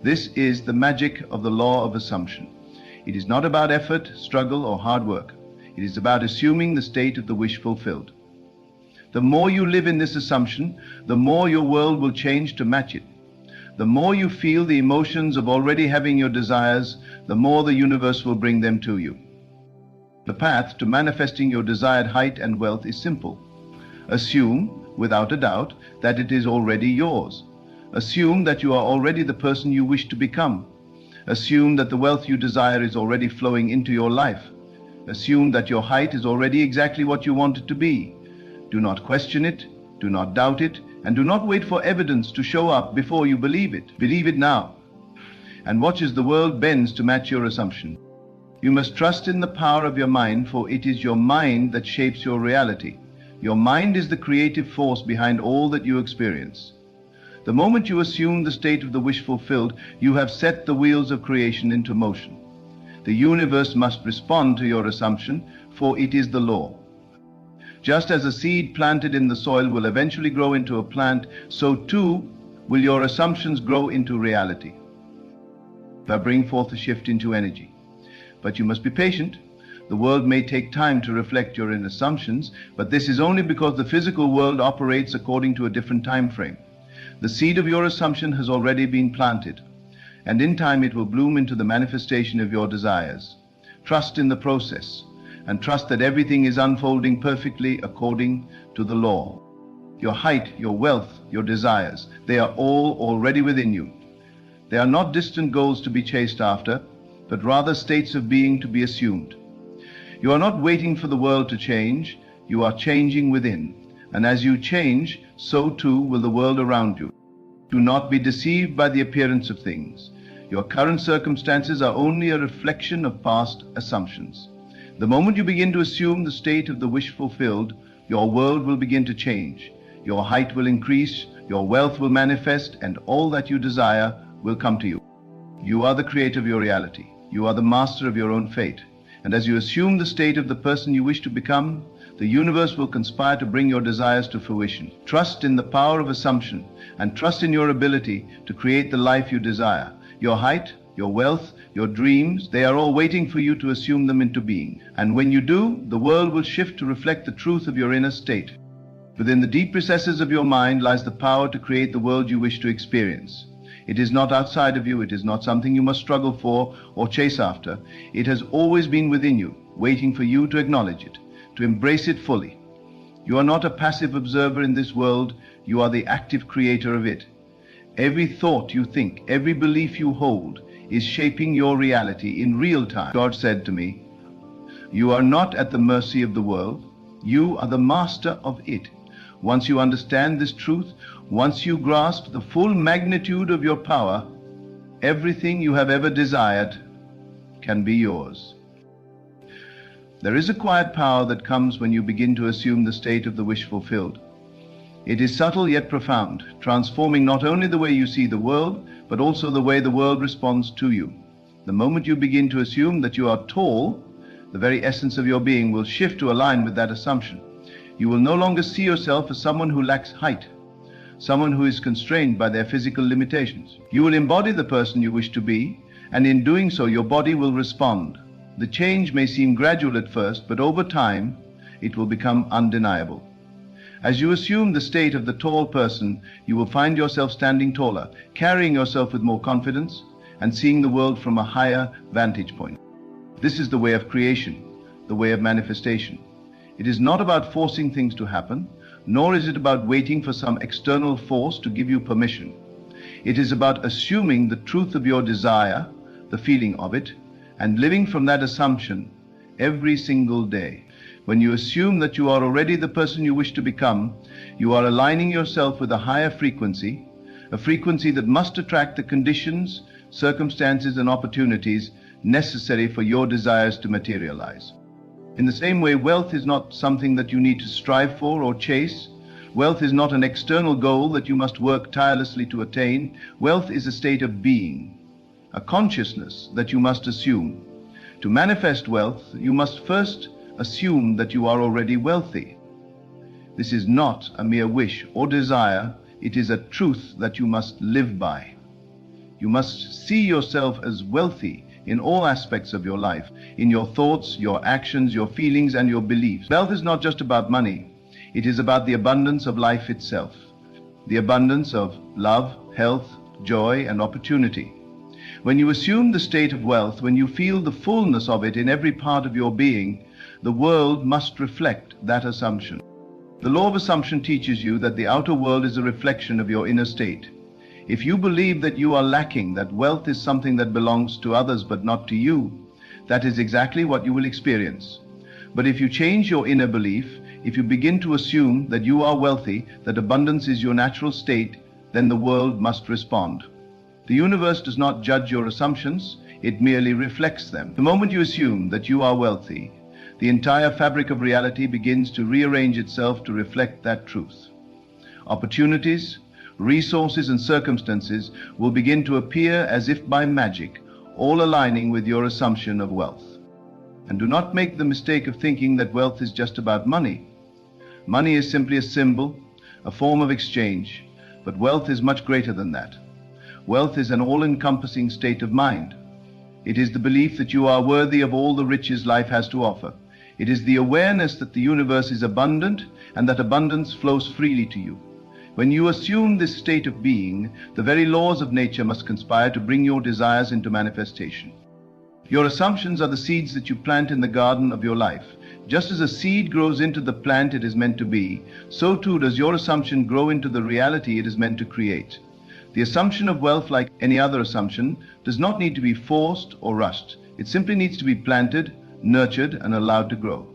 This is the magic of the law of assumption. It is not about effort, struggle, or hard work. It is about assuming the state of the wish fulfilled. The more you live in this assumption, the more your world will change to match it. The more you feel the emotions of already having your desires, the more the universe will bring them to you. The path to manifesting your desired height and wealth is simple. Assume, without a doubt, that it is already yours. Assume that you are already the person you wish to become. Assume that the wealth you desire is already flowing into your life. Assume that your height is already exactly what you want it to be. Do not question it, do not doubt it, and do not wait for evidence to show up before you believe it. Believe it now, and watch as the world bends to match your assumption. You must trust in the power of your mind, for it is your mind that shapes your reality. Your mind is the creative force behind all that you experience. The moment you assume the state of the wish fulfilled, you have set the wheels of creation into motion. The universe must respond to your assumption, for it is the law. Just as a seed planted in the soil will eventually grow into a plant, so too will your assumptions grow into reality. They bring forth a shift into energy. But you must be patient. The world may take time to reflect your inner assumptions, but this is only because the physical world operates according to a different time frame. The seed of your assumption has already been planted, and in time it will bloom into the manifestation of your desires. Trust in the process, and trust that everything is unfolding perfectly according to the law. Your height, your wealth, your desires, they are all already within you. They are not distant goals to be chased after, but rather states of being to be assumed. You are not waiting for the world to change, you are changing within. And as you change, so too will the world around you. Do not be deceived by the appearance of things. Your current circumstances are only a reflection of past assumptions. The moment you begin to assume the state of the wish fulfilled, your world will begin to change. Your height will increase, your wealth will manifest, and all that you desire will come to you. You are the creator of your reality. You are the master of your own fate. And as you assume the state of the person you wish to become, the universe will conspire to bring your desires to fruition. Trust in the power of assumption, and trust in your ability to create the life you desire. Your height, your wealth, your dreams, they are all waiting for you to assume them into being. And when you do, the world will shift to reflect the truth of your inner state. Within the deep recesses of your mind lies the power to create the world you wish to experience. It is not outside of you. It is not something you must struggle for or chase after. It has always been within you, waiting for you to acknowledge it, to embrace it fully. You are not a passive observer in this world, you are the active creator of it. Every thought you think, every belief you hold, is shaping your reality in real time. God said to me, "You are not at the mercy of the world, you are the master of it." Once you understand this truth, once you grasp the full magnitude of your power, everything you have ever desired can be yours. There is a quiet power that comes when you begin to assume the state of the wish fulfilled. It is subtle yet profound, transforming not only the way you see the world, but also the way the world responds to you. The moment you begin to assume that you are tall, the very essence of your being will shift to align with that assumption. You will no longer see yourself as someone who lacks height, someone who is constrained by their physical limitations. You will embody the person you wish to be, and in doing so your body will respond. The change may seem gradual at first, but over time it will become undeniable. As you assume the state of the tall person, you will find yourself standing taller, carrying yourself with more confidence, and seeing the world from a higher vantage point. This is the way of creation, the way of manifestation. It is not about forcing things to happen, nor is it about waiting for some external force to give you permission. It is about assuming the truth of your desire, the feeling of it, and living from that assumption every single day. When you assume that you are already the person you wish to become, you are aligning yourself with a higher frequency, a frequency that must attract the conditions, circumstances, and opportunities necessary for your desires to materialize. In the same way, wealth is not something that you need to strive for or chase. Wealth is not an external goal that you must work tirelessly to attain. Wealth is a state of being, a consciousness that you must assume. To manifest wealth, you must first assume that you are already wealthy. This is not a mere wish or desire, it is a truth that you must live by. You must see yourself as wealthy in all aspects of your life, in your thoughts, your actions, your feelings, and your beliefs. Wealth is not just about money, it is about the abundance of life itself, the abundance of love, health, joy, and opportunity. When you assume the state of wealth, when you feel the fullness of it in every part of your being, the world must reflect that assumption. The law of assumption teaches you that the outer world is a reflection of your inner state. If you believe that you are lacking, that wealth is something that belongs to others but not to you, that is exactly what you will experience. But if you change your inner belief, if you begin to assume that you are wealthy, that abundance is your natural state, then the world must respond. The universe does not judge your assumptions, it merely reflects them. The moment you assume that you are wealthy, the entire fabric of reality begins to rearrange itself to reflect that truth. Opportunities, resources, and circumstances will begin to appear as if by magic, all aligning with your assumption of wealth. And do not make the mistake of thinking that wealth is just about money. Money is simply a symbol, a form of exchange, but wealth is much greater than that. Wealth is an all-encompassing state of mind. It is the belief that you are worthy of all the riches life has to offer. It is the awareness that the universe is abundant and that abundance flows freely to you. When you assume this state of being, the very laws of nature must conspire to bring your desires into manifestation. Your assumptions are the seeds that you plant in the garden of your life. Just as a seed grows into the plant it is meant to be, so too does your assumption grow into the reality it is meant to create. The assumption of wealth, like any other assumption, does not need to be forced or rushed. It simply needs to be planted, nurtured, and allowed to grow.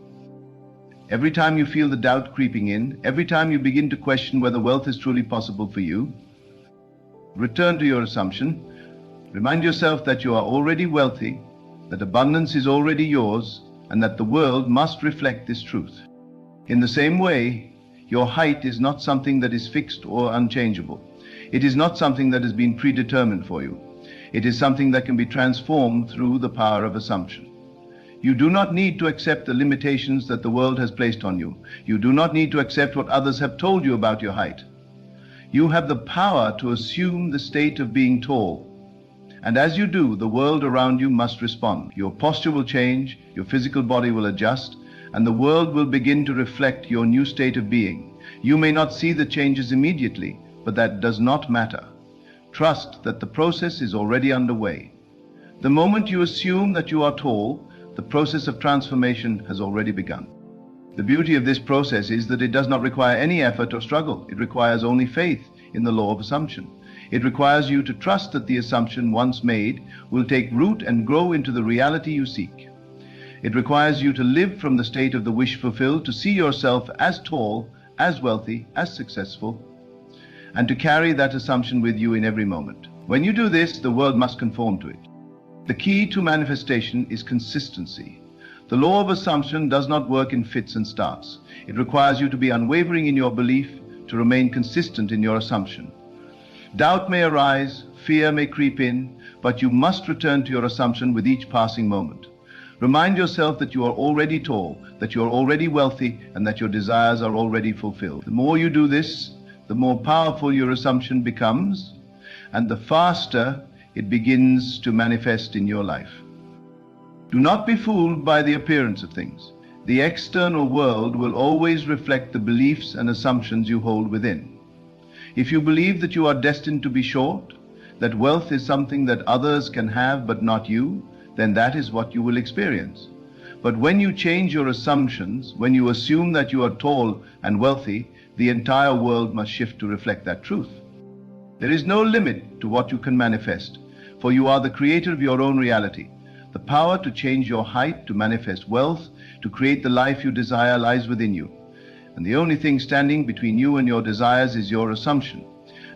Every time you feel the doubt creeping in, every time you begin to question whether wealth is truly possible for you, return to your assumption. Remind yourself that you are already wealthy, that abundance is already yours, and that the world must reflect this truth. In the same way, your height is not something that is fixed or unchangeable. It is not something that has been predetermined for you. It is something that can be transformed through the power of assumption. You do not need to accept the limitations that the world has placed on you. You do not need to accept what others have told you about your height. You have the power to assume the state of being tall. And as you do, the world around you must respond. Your posture will change, your physical body will adjust, and the world will begin to reflect your new state of being. You may not see the changes immediately, but that does not matter. Trust that the process is already underway. The moment you assume that you are tall, the process of transformation has already begun. The beauty of this process is that it does not require any effort or struggle. It requires only faith in the law of assumption. It requires you to trust that the assumption once made will take root and grow into the reality you seek. It requires you to live from the state of the wish fulfilled, to see yourself as tall, as wealthy, as successful, and to carry that assumption with you in every moment. When you do this, the world must conform to it. The key to manifestation is consistency. The law of assumption does not work in fits and starts. It requires you to be unwavering in your belief, to remain consistent in your assumption. Doubt may arise, fear may creep in, but you must return to your assumption with each passing moment. Remind yourself that you are already tall, that you are already wealthy, and that your desires are already fulfilled. The more you do this, the more powerful your assumption becomes, and the faster it begins to manifest in your life. Do not be fooled by the appearance of things. The external world will always reflect the beliefs and assumptions you hold within. If you believe that you are destined to be short, that wealth is something that others can have but not you, then that is what you will experience. But when you change your assumptions, when you assume that you are tall and wealthy, the entire world must shift to reflect that truth. There is no limit to what you can manifest, for you are the creator of your own reality. The power to change your height, to manifest wealth, to create the life you desire lies within you. And the only thing standing between you and your desires is your assumption.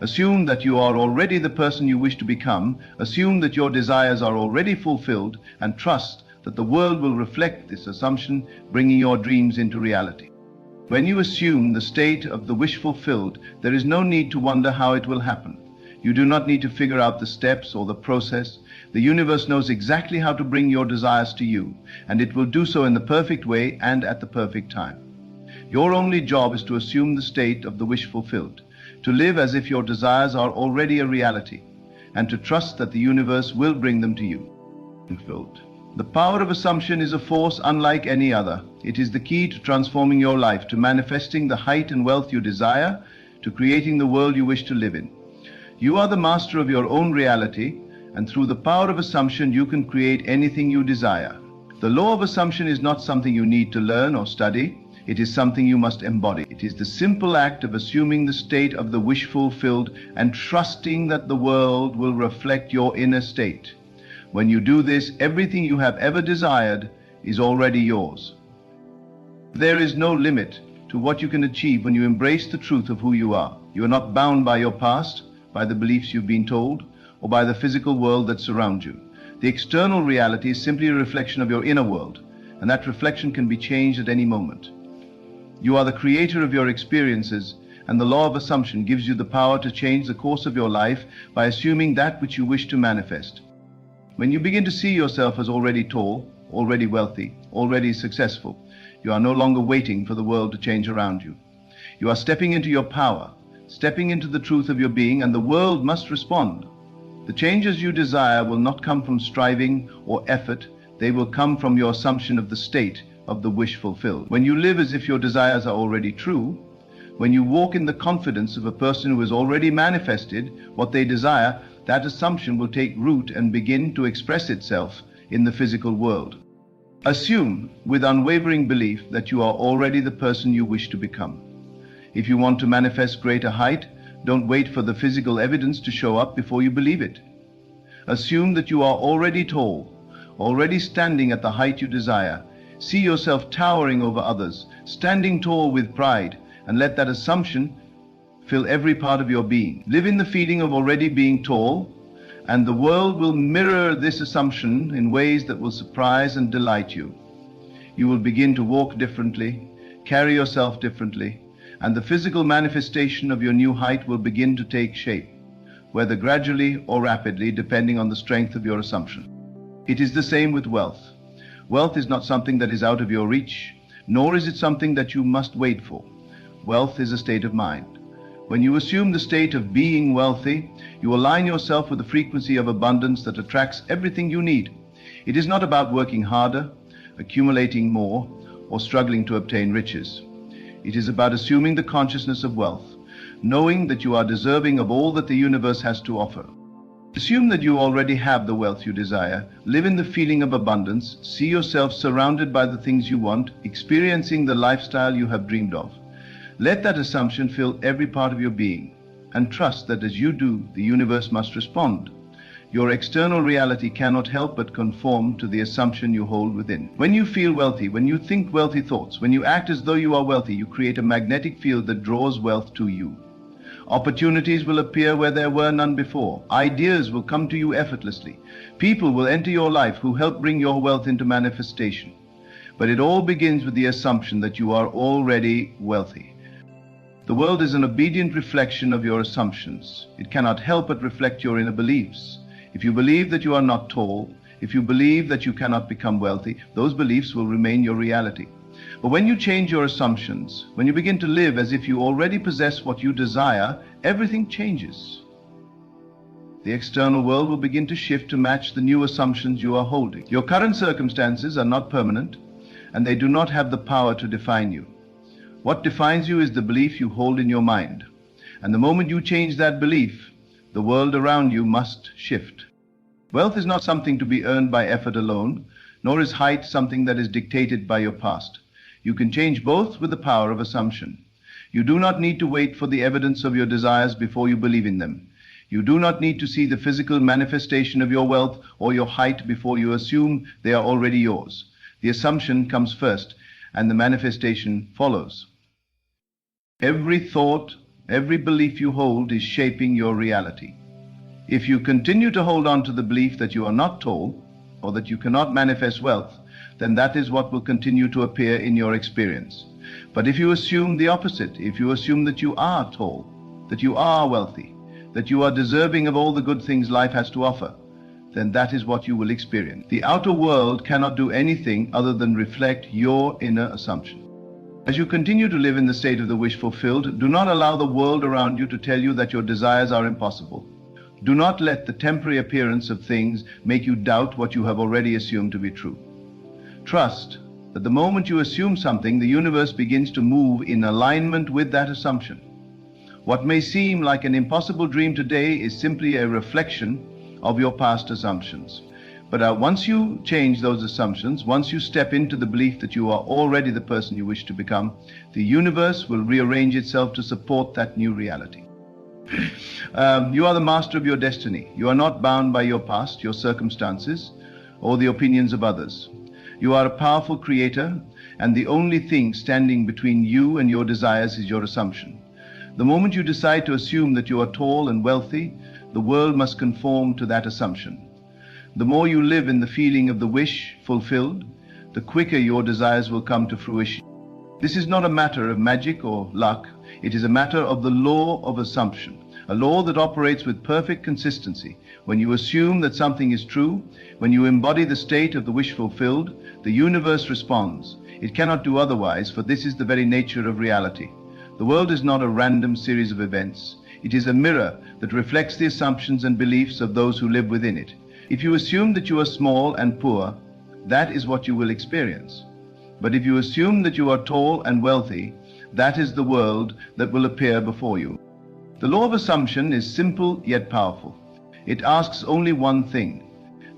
Assume that you are already the person you wish to become. Assume that your desires are already fulfilled, and trust that the world will reflect this assumption, bringing your dreams into reality. When you assume the state of the wish fulfilled, there is no need to wonder how it will happen. You do not need to figure out the steps or the process. The universe knows exactly how to bring your desires to you, and it will do so in the perfect way and at the perfect time. Your only job is to assume the state of the wish fulfilled, to live as if your desires are already a reality, and to trust that the universe will bring them to you. Fulfilled. The power of assumption is a force unlike any other. It is the key to transforming your life, to manifesting the height and wealth you desire, to creating the world you wish to live in. You are the master of your own reality, and through the power of assumption you can create anything you desire. The law of assumption is not something you need to learn or study. It is something you must embody. It is the simple act of assuming the state of the wish fulfilled and trusting that the world will reflect your inner state. When you do this, everything you have ever desired is already yours. There is no limit to what you can achieve when you embrace the truth of who you are. You are not bound by your past, by the beliefs you've been told, or by the physical world that surrounds you. The external reality is simply a reflection of your inner world, and that reflection can be changed at any moment. You are the creator of your experiences, and the law of assumption gives you the power to change the course of your life by assuming that which you wish to manifest. When you begin to see yourself as already tall, already wealthy, already successful, you are no longer waiting for the world to change around you. You are stepping into your power, stepping into the truth of your being, and the world must respond. The changes you desire will not come from striving or effort. They will come from your assumption of the state of the wish fulfilled. When you live as if your desires are already true, when you walk in the confidence of a person who has already manifested what they desire, that assumption will take root and begin to express itself in the physical world. Assume with unwavering belief that you are already the person you wish to become. If you want to manifest greater height, don't wait for the physical evidence to show up before you believe it. Assume that you are already tall, already standing at the height you desire. See yourself towering over others, standing tall with pride, and let that assumption fill every part of your being. Live in the feeling of already being tall, and the world will mirror this assumption in ways that will surprise and delight you. You will begin to walk differently, carry yourself differently, and the physical manifestation of your new height will begin to take shape, whether gradually or rapidly, depending on the strength of your assumption. It is the same with wealth. Wealth is not something that is out of your reach, nor is it something that you must wait for. Wealth is a state of mind. When you assume the state of being wealthy, you align yourself with the frequency of abundance that attracts everything you need. It is not about working harder, accumulating more, or struggling to obtain riches. It is about assuming the consciousness of wealth, knowing that you are deserving of all that the universe has to offer. Assume that you already have the wealth you desire. Live in the feeling of abundance. See yourself surrounded by the things you want, experiencing the lifestyle you have dreamed of. Let that assumption fill every part of your being, and trust that as you do, the universe must respond. Your external reality cannot help but conform to the assumption you hold within. When you feel wealthy, when you think wealthy thoughts, when you act as though you are wealthy, you create a magnetic field that draws wealth to you. Opportunities will appear where there were none before. Ideas will come to you effortlessly. People will enter your life who help bring your wealth into manifestation. But it all begins with the assumption that you are already wealthy. The world is an obedient reflection of your assumptions. It cannot help but reflect your inner beliefs. If you believe that you are not tall, if you believe that you cannot become wealthy, those beliefs will remain your reality. But when you change your assumptions, when you begin to live as if you already possess what you desire, everything changes. The external world will begin to shift to match the new assumptions you are holding. Your current circumstances are not permanent, and they do not have the power to define you. What defines you is the belief you hold in your mind. And the moment you change that belief, the world around you must shift. Wealth is not something to be earned by effort alone, nor is height something that is dictated by your past. You can change both with the power of assumption. You do not need to wait for the evidence of your desires before you believe in them. You do not need to see the physical manifestation of your wealth or your height before you assume they are already yours. The assumption comes first, and the manifestation follows. Every thought, every belief you hold is shaping your reality. If you continue to hold on to the belief that you are not tall, or that you cannot manifest wealth, then that is what will continue to appear in your experience. But if you assume the opposite, if you assume that you are tall, that you are wealthy, that you are deserving of all the good things life has to offer, then that is what you will experience. The outer world cannot do anything other than reflect your inner assumption. As you continue to live in the state of the wish fulfilled, do not allow the world around you to tell you that your desires are impossible. Do not let the temporary appearance of things make you doubt what you have already assumed to be true. Trust that the moment you assume something, the universe begins to move in alignment with that assumption. What may seem like an impossible dream today is simply a reflection of your past assumptions. But once you change those assumptions, once you step into the belief that you are already the person you wish to become, the universe will rearrange itself to support that new reality. You are the master of your destiny. You are not bound by your past, your circumstances, or the opinions of others. You are a powerful creator, and the only thing standing between you and your desires is your assumption. The moment you decide to assume that you are tall and wealthy, the world must conform to that assumption. The more you live in the feeling of the wish fulfilled, the quicker your desires will come to fruition. This is not a matter of magic or luck. It is a matter of the law of assumption, a law that operates with perfect consistency. When you assume that something is true, when you embody the state of the wish fulfilled, the universe responds. It cannot do otherwise, for this is the very nature of reality. The world is not a random series of events. It is a mirror that reflects the assumptions and beliefs of those who live within it. If you assume that you are small and poor, that is what you will experience. But if you assume that you are tall and wealthy, that is the world that will appear before you. The law of assumption is simple yet powerful. It asks only one thing,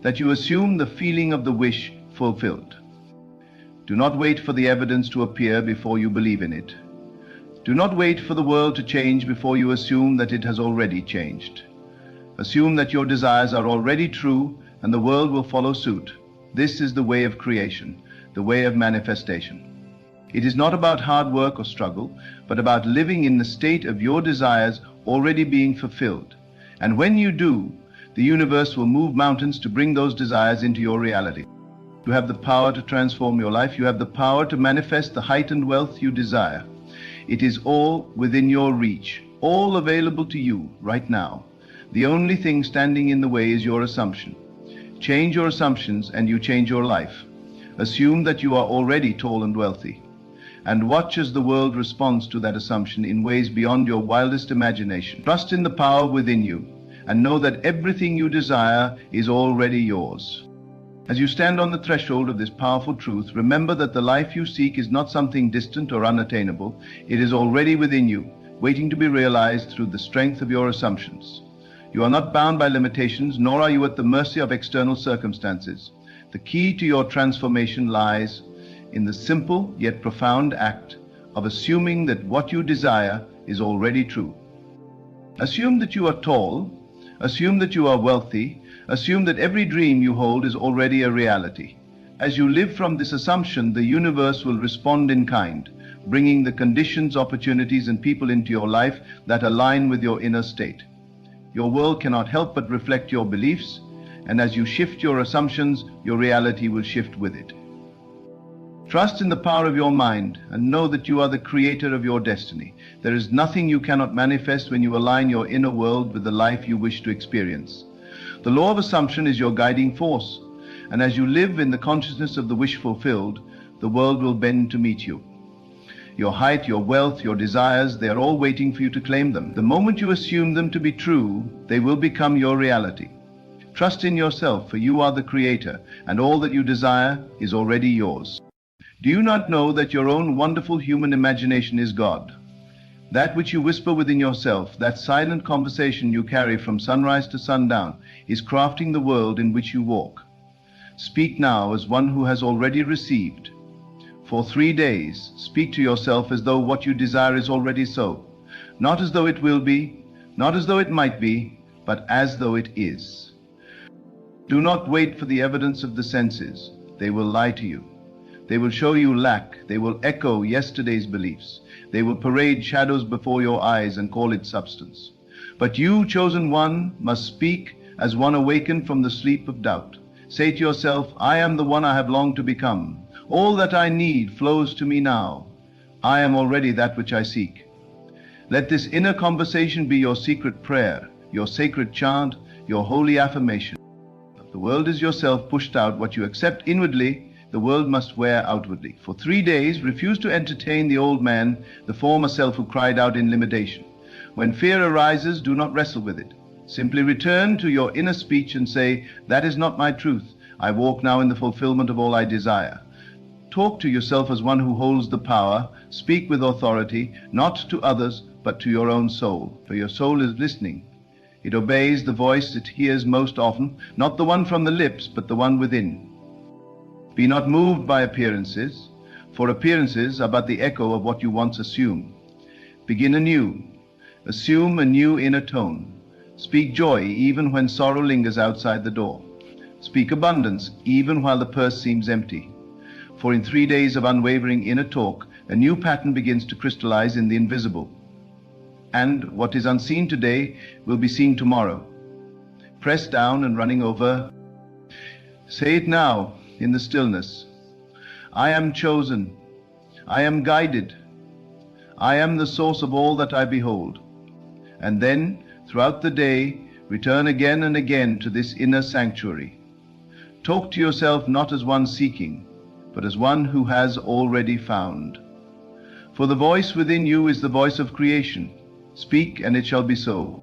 that you assume the feeling of the wish fulfilled. Do not wait for the evidence to appear before you believe in it. Do not wait for the world to change before you assume that it has already changed. Assume that your desires are already true, and the world will follow suit. This is the way of creation, the way of manifestation. It is not about hard work or struggle, but about living in the state of your desires already being fulfilled. And when you do, the universe will move mountains to bring those desires into your reality. You have the power to transform your life. You have the power to manifest the heightened wealth you desire. It is all within your reach, all available to you right now. The only thing standing in the way is your assumption. Change your assumptions and you change your life. Assume that you are already tall and wealthy, and watch as the world responds to that assumption in ways beyond your wildest imagination. Trust in the power within you, and know that everything you desire is already yours. As you stand on the threshold of this powerful truth, remember that the life you seek is not something distant or unattainable. It is already within you, waiting to be realized through the strength of your assumptions. You are not bound by limitations, nor are you at the mercy of external circumstances. The key to your transformation lies in the simple yet profound act of assuming that what you desire is already true. Assume that you are tall, assume that you are wealthy, assume that every dream you hold is already a reality. As you live from this assumption, the universe will respond in kind, bringing the conditions, opportunities, and people into your life that align with your inner state. Your world cannot help but reflect your beliefs, and as you shift your assumptions, your reality will shift with it. Trust in the power of your mind and know that you are the creator of your destiny. There is nothing you cannot manifest when you align your inner world with the life you wish to experience. The law of assumption is your guiding force, and as you live in the consciousness of the wish fulfilled, the world will bend to meet you. Your height, your wealth, your desires, they are all waiting for you to claim them. The moment you assume them to be true, they will become your reality. Trust in yourself, for you are the creator, and all that you desire is already yours. Do you not know that your own wonderful human imagination is God? That which you whisper within yourself, that silent conversation you carry from sunrise to sundown, is crafting the world in which you walk. Speak now as one who has already received. For 3 days, speak to yourself as though what you desire is already so. Not as though it will be, not as though it might be, but as though it is. Do not wait for the evidence of the senses. They will lie to you. They will show you lack. They will echo yesterday's beliefs. They will parade shadows before your eyes and call it substance. But you, chosen one, must speak as one awakened from the sleep of doubt. Say to yourself, I am the one I have longed to become. All that I need flows to me now. I am already that which I seek. Let this inner conversation be your secret prayer, your sacred chant, your holy affirmation. The world is yourself pushed out. What you accept inwardly, the world must wear outwardly. For 3 days, refuse to entertain the old man, the former self who cried out in limitation. When fear arises, do not wrestle with it. Simply return to your inner speech and say, that is not my truth. I walk now in the fulfillment of all I desire. Talk to yourself as one who holds the power. Speak with authority, not to others, but to your own soul. For your soul is listening. It obeys the voice it hears most often, not the one from the lips, but the one within. Be not moved by appearances, for appearances are but the echo of what you once assumed. Begin anew. Assume a new inner tone. Speak joy even when sorrow lingers outside the door. Speak abundance even while the purse seems empty. For in 3 days of unwavering inner talk, a new pattern begins to crystallize in the invisible. And what is unseen today will be seen tomorrow. Pressed down and running over. Say it now in the stillness. I am chosen. I am guided. I am the source of all that I behold. And then, throughout the day, return again and again to this inner sanctuary. Talk to yourself not as one seeking, but as one who has already found. For the voice within you is the voice of creation. Speak, and it shall be so.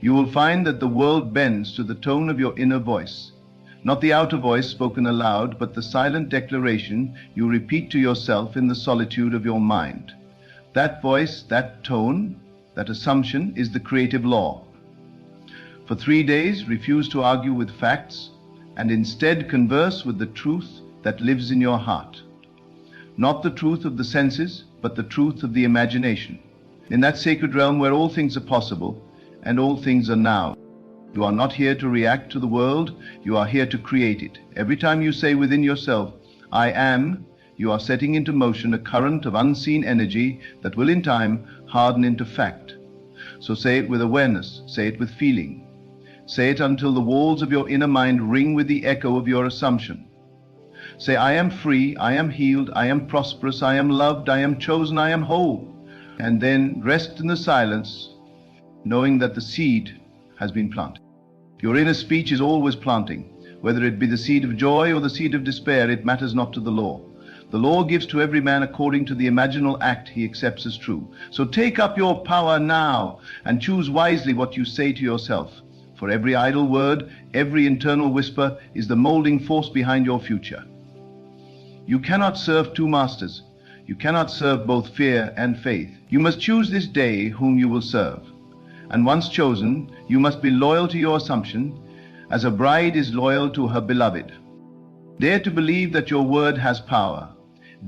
You will find that the world bends to the tone of your inner voice. Not the outer voice spoken aloud, but the silent declaration you repeat to yourself in the solitude of your mind. That voice, that tone, that assumption is the creative law. For 3 days, refuse to argue with facts, and instead converse with the truth that lives in your heart. Not the truth of the senses, but the truth of the imagination. In that sacred realm where all things are possible, and all things are now. You are not here to react to the world, you are here to create it. Every time you say within yourself, I am, you are setting into motion a current of unseen energy that will in time harden into fact. So say it with awareness, say it with feeling. Say it until the walls of your inner mind ring with the echo of your assumption. Say, I am free, I am healed, I am prosperous, I am loved, I am chosen, I am whole. And then rest in the silence, knowing that the seed has been planted. Your inner speech is always planting. Whether it be the seed of joy or the seed of despair, it matters not to the law. The law gives to every man according to the imaginal act he accepts as true. So take up your power now and choose wisely what you say to yourself. For every idle word, every internal whisper is the molding force behind your future. You cannot serve two masters. You cannot serve both fear and faith. You must choose this day whom you will serve. and once chosen, you must be loyal to your assumption, as a bride is loyal to her beloved. Dare to believe that your word has power.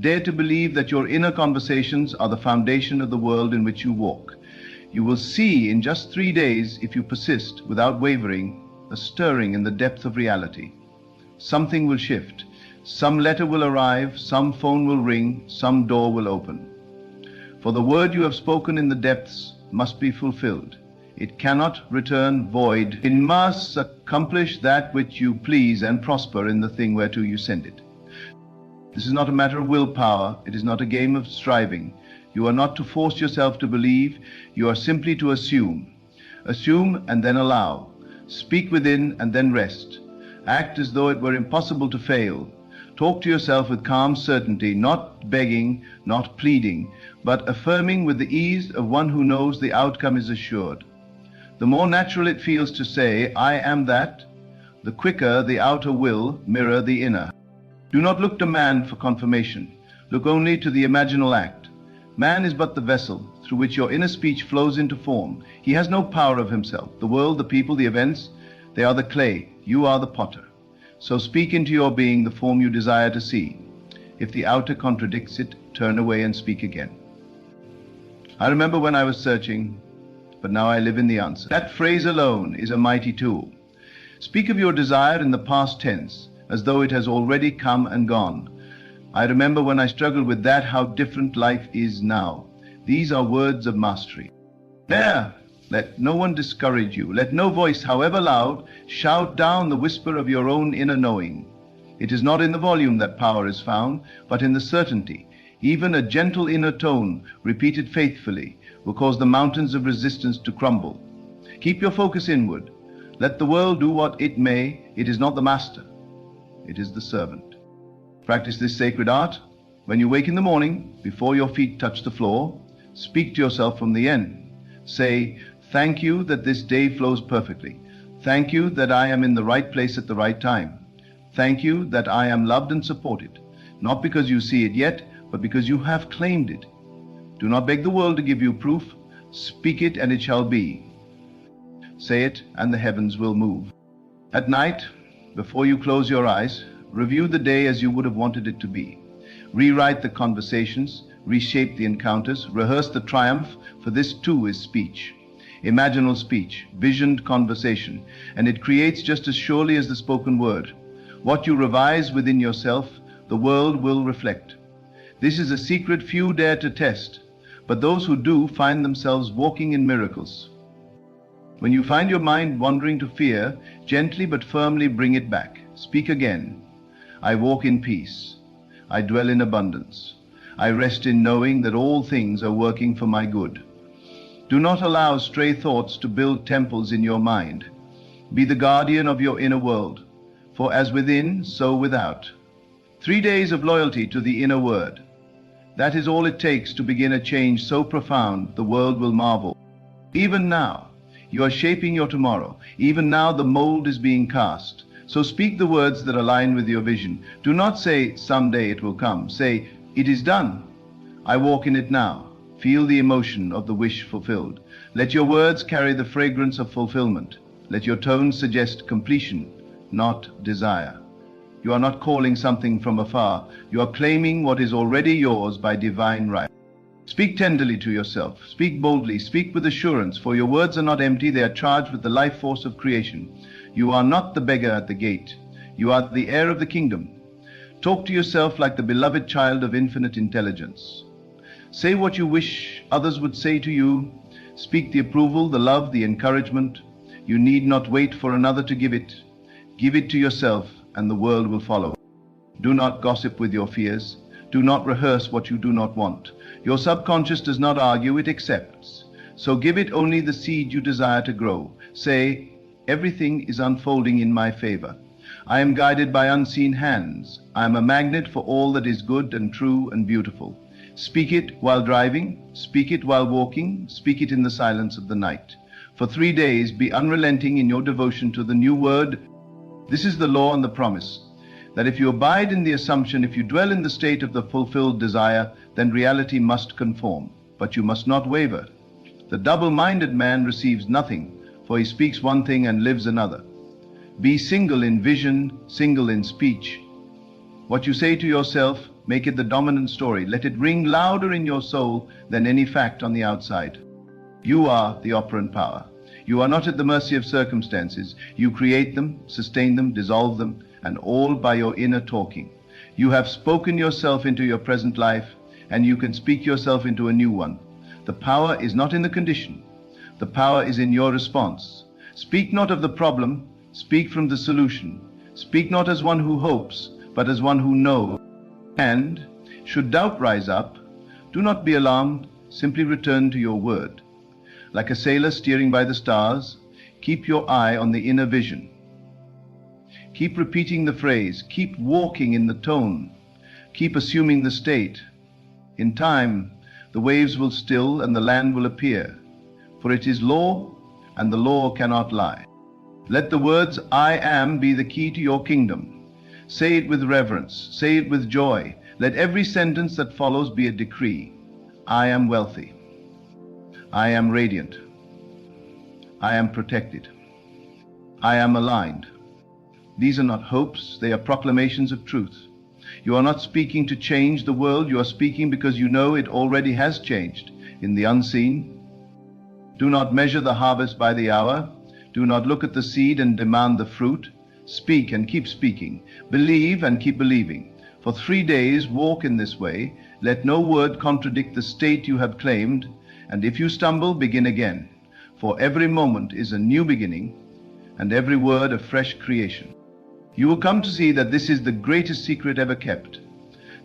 Dare to believe that your inner conversations are the foundation of the world in which you walk. You will see in just 3 days, if you persist without wavering, a stirring in the depth of reality. Something will shift. Some letter will arrive, some phone will ring, some door will open. For the word you have spoken in the depths must be fulfilled. It cannot return void. It must accomplish that which you please and prosper in the thing whereto you send it. This is not a matter of willpower. It is not a game of striving. You are not to force yourself to believe. You are simply to assume. Assume and then allow. Speak within and then rest. Act as though it were impossible to fail. Talk to yourself with calm certainty, not begging, not pleading, but affirming with the ease of one who knows the outcome is assured. The more natural it feels to say, I am that, the quicker the outer will mirror the inner. Do not look to man for confirmation. Look only to the imaginal act. Man is but the vessel through which your inner speech flows into form. He has no power of himself. The world, the people, the events, they are the clay. You are the potter. So speak into your being the form you desire to see. If the outer contradicts it, turn away and speak again. I remember when I was searching, but now I live in the answer. That phrase alone is a mighty tool. Speak of your desire in the past tense, as though it has already come and gone. I remember when I struggled with that, how different life is now. These are words of mastery. There, let no one discourage you. Let no voice, however loud, shout down the whisper of your own inner knowing. It is not in the volume that power is found, but in the certainty. Even a gentle inner tone, repeated faithfully, will cause the mountains of resistance to crumble. Keep your focus inward. Let the world do what it may. It is not the master. It is the servant. Practice this sacred art. When you wake in the morning, before your feet touch the floor, speak to yourself from the end. Say, thank you that this day flows perfectly. Thank you that I am in the right place at the right time. Thank you that I am loved and supported, not because you see it yet, but because you have claimed it. Do not beg the world to give you proof. Speak it and it shall be. Say it and the heavens will move. At night, before you close your eyes, review the day as you would have wanted it to be. Rewrite the conversations, reshape the encounters, rehearse the triumph, for this too is speech. Imaginal speech, visioned conversation, and it creates just as surely as the spoken word. What you revise within yourself, the world will reflect. This is a secret few dare to test, but those who do find themselves walking in miracles. When you find your mind wandering to fear, gently but firmly bring it back. Speak again. I walk in peace. I dwell in abundance. I rest in knowing that all things are working for my good. Do not allow stray thoughts to build temples in your mind. Be the guardian of your inner world, for as within, so without. 3 days of loyalty to the inner word. That is all it takes to begin a change so profound the world will marvel. Even now, you are shaping your tomorrow. Even now the mold is being cast. So speak the words that align with your vision. Do not say, someday it will come. Say, it is done. I walk in it now. Feel the emotion of the wish fulfilled. Let your words carry the fragrance of fulfillment. Let your tones suggest completion, not desire. You are not calling something from afar. You are claiming what is already yours by divine right. Speak tenderly to yourself. Speak boldly. Speak with assurance, for your words are not empty. They are charged with the life force of creation. You are not the beggar at the gate. You are the heir of the kingdom. Talk to yourself like the beloved child of infinite intelligence. Say what you wish others would say to you. Speak the approval, the love, the encouragement. You need not wait for another to give it. Give it to yourself, and the world will follow. Do not gossip with your fears. Do not rehearse what you do not want. Your subconscious does not argue, it accepts. So give it only the seed you desire to grow. Say, everything is unfolding in my favor. I am guided by unseen hands. I am a magnet for all that is good and true and beautiful. Speak it while driving. Speak it while walking. Speak it in the silence of the night. For 3 days, be unrelenting in your devotion to the new word. This is the law and the promise, that if you abide in the assumption, if you dwell in the state of the fulfilled desire, then reality must conform. But you must not waver. The double-minded man receives nothing, for he speaks one thing and lives another. Be single in vision, single in speech. What you say to yourself, make it the dominant story. Let it ring louder in your soul than any fact on the outside. You are the operant power. You are not at the mercy of circumstances. You create them, sustain them, dissolve them, and all by your inner talking. You have spoken yourself into your present life, and you can speak yourself into a new one. The power is not in the condition. The power is in your response. Speak not of the problem, speak from the solution. Speak not as one who hopes, but as one who knows. And, should doubt rise up, do not be alarmed, simply return to your word. Like a sailor steering by the stars, keep your eye on the inner vision. Keep repeating the phrase, keep walking in the tone, keep assuming the state. In time, the waves will still and the land will appear, for it is law, and the law cannot lie. Let the words I am be the key to your kingdom. Say it with reverence, say it with joy. Let every sentence that follows be a decree. I am wealthy. I am radiant. I am protected. I am aligned. These are not hopes, they are proclamations of truth. You are not speaking to change the world, you are speaking because you know it already has changed in the unseen. Do not measure the harvest by the hour. Do not look at the seed and demand the fruit. Speak and keep speaking. Believe and keep believing. For 3 days walk in this way. Let no word contradict the state you have claimed. And if you stumble, begin again. For every moment is a new beginning, and every word a fresh creation. You will come to see that this is the greatest secret ever kept.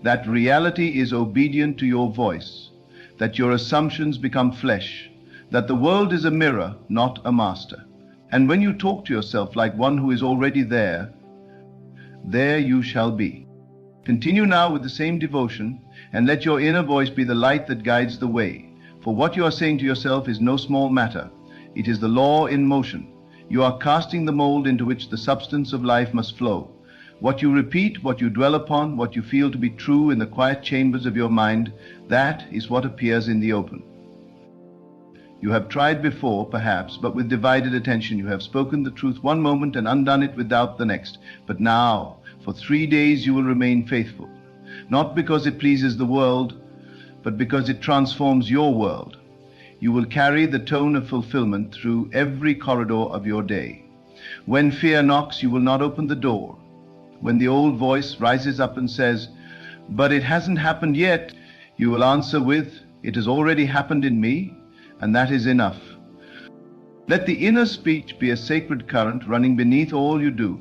That reality is obedient to your voice. That your assumptions become flesh. That the world is a mirror, not a master. And when you talk to yourself like one who is already there you shall be. Continue now with the same devotion, and let your inner voice be the light that guides the way. For what you are saying to yourself is no small matter. It is the law in motion. You are casting the mold into which the substance of life must flow. What you repeat, what you dwell upon, what you feel to be true in the quiet chambers of your mind, that is what appears in the open. You have tried before, perhaps, but with divided attention. You have spoken the truth one moment and undone it with doubt the next. But now, for 3 days you will remain faithful, not because it pleases the world, but because it transforms your world. You will carry the tone of fulfillment through every corridor of your day. When fear knocks, you will not open the door. When the old voice rises up and says, "But it hasn't happened yet," you will answer with, "It has already happened in me, and that is enough." Let the inner speech be a sacred current running beneath all you do.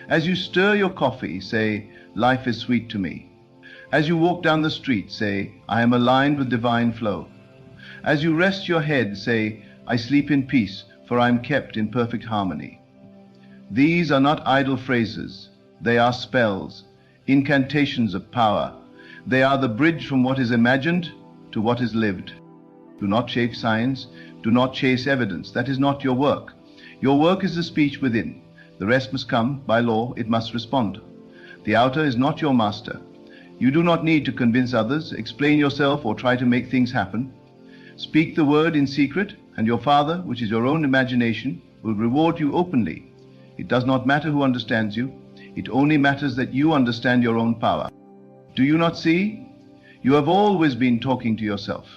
As you stir your coffee, say, "Life is sweet to me." As you walk down the street, say, "I am aligned with divine flow." As you rest your head, say, "I sleep in peace, for I am kept in perfect harmony." These are not idle phrases. They are spells, incantations of power. They are the bridge from what is imagined to what is lived. Do not chase science. Do not chase evidence. That is not your work. Your work is the speech within. The rest must come. By law, it must respond. The outer is not your master. You do not need to convince others, explain yourself, or try to make things happen. Speak the word in secret, and your Father, which is your own imagination, will reward you openly. It does not matter who understands you. It only matters that you understand your own power. Do you not see? You have always been talking to yourself.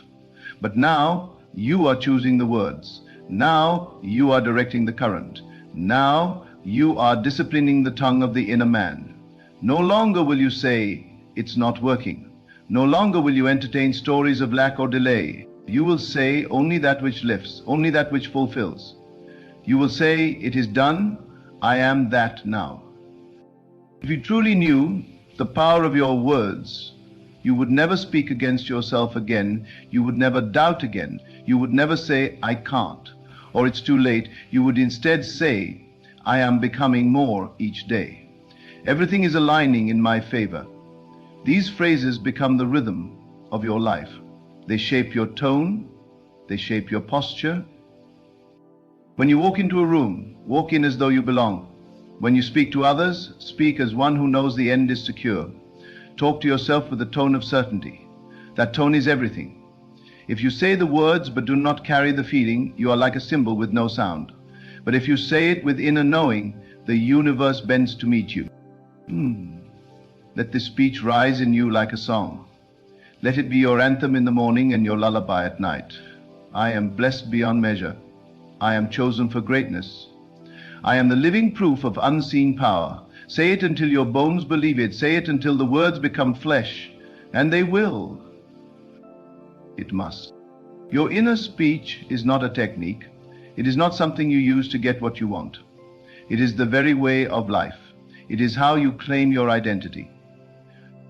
But now you are choosing the words. Now you are directing the current. Now you are disciplining the tongue of the inner man. No longer will you say, "It's not working." No longer will you entertain stories of lack or delay. You will say only that which lifts, only that which fulfills. You will say, "It is done. I am that now." If you truly knew the power of your words, you would never speak against yourself again. You would never doubt again. You would never say, "I can't," or "It's too late." You would instead say, "I am becoming more each day. Everything is aligning in my favor." These phrases become the rhythm of your life. They shape your tone. They shape your posture. When you walk into a room, walk in as though you belong. When you speak to others, speak as one who knows the end is secure. Talk to yourself with a tone of certainty. That tone is everything. If you say the words but do not carry the feeling, you are like a cymbal with no sound. But if you say it with inner knowing, the universe bends to meet you. Let this speech rise in you like a song. Let it be your anthem in the morning and your lullaby at night. I am blessed beyond measure. I am chosen for greatness. I am the living proof of unseen power. Say it until your bones believe it. Say it until the words become flesh. And they will. It must. Your inner speech is not a technique. It is not something you use to get what you want. It is the very way of life. It is how you claim your identity.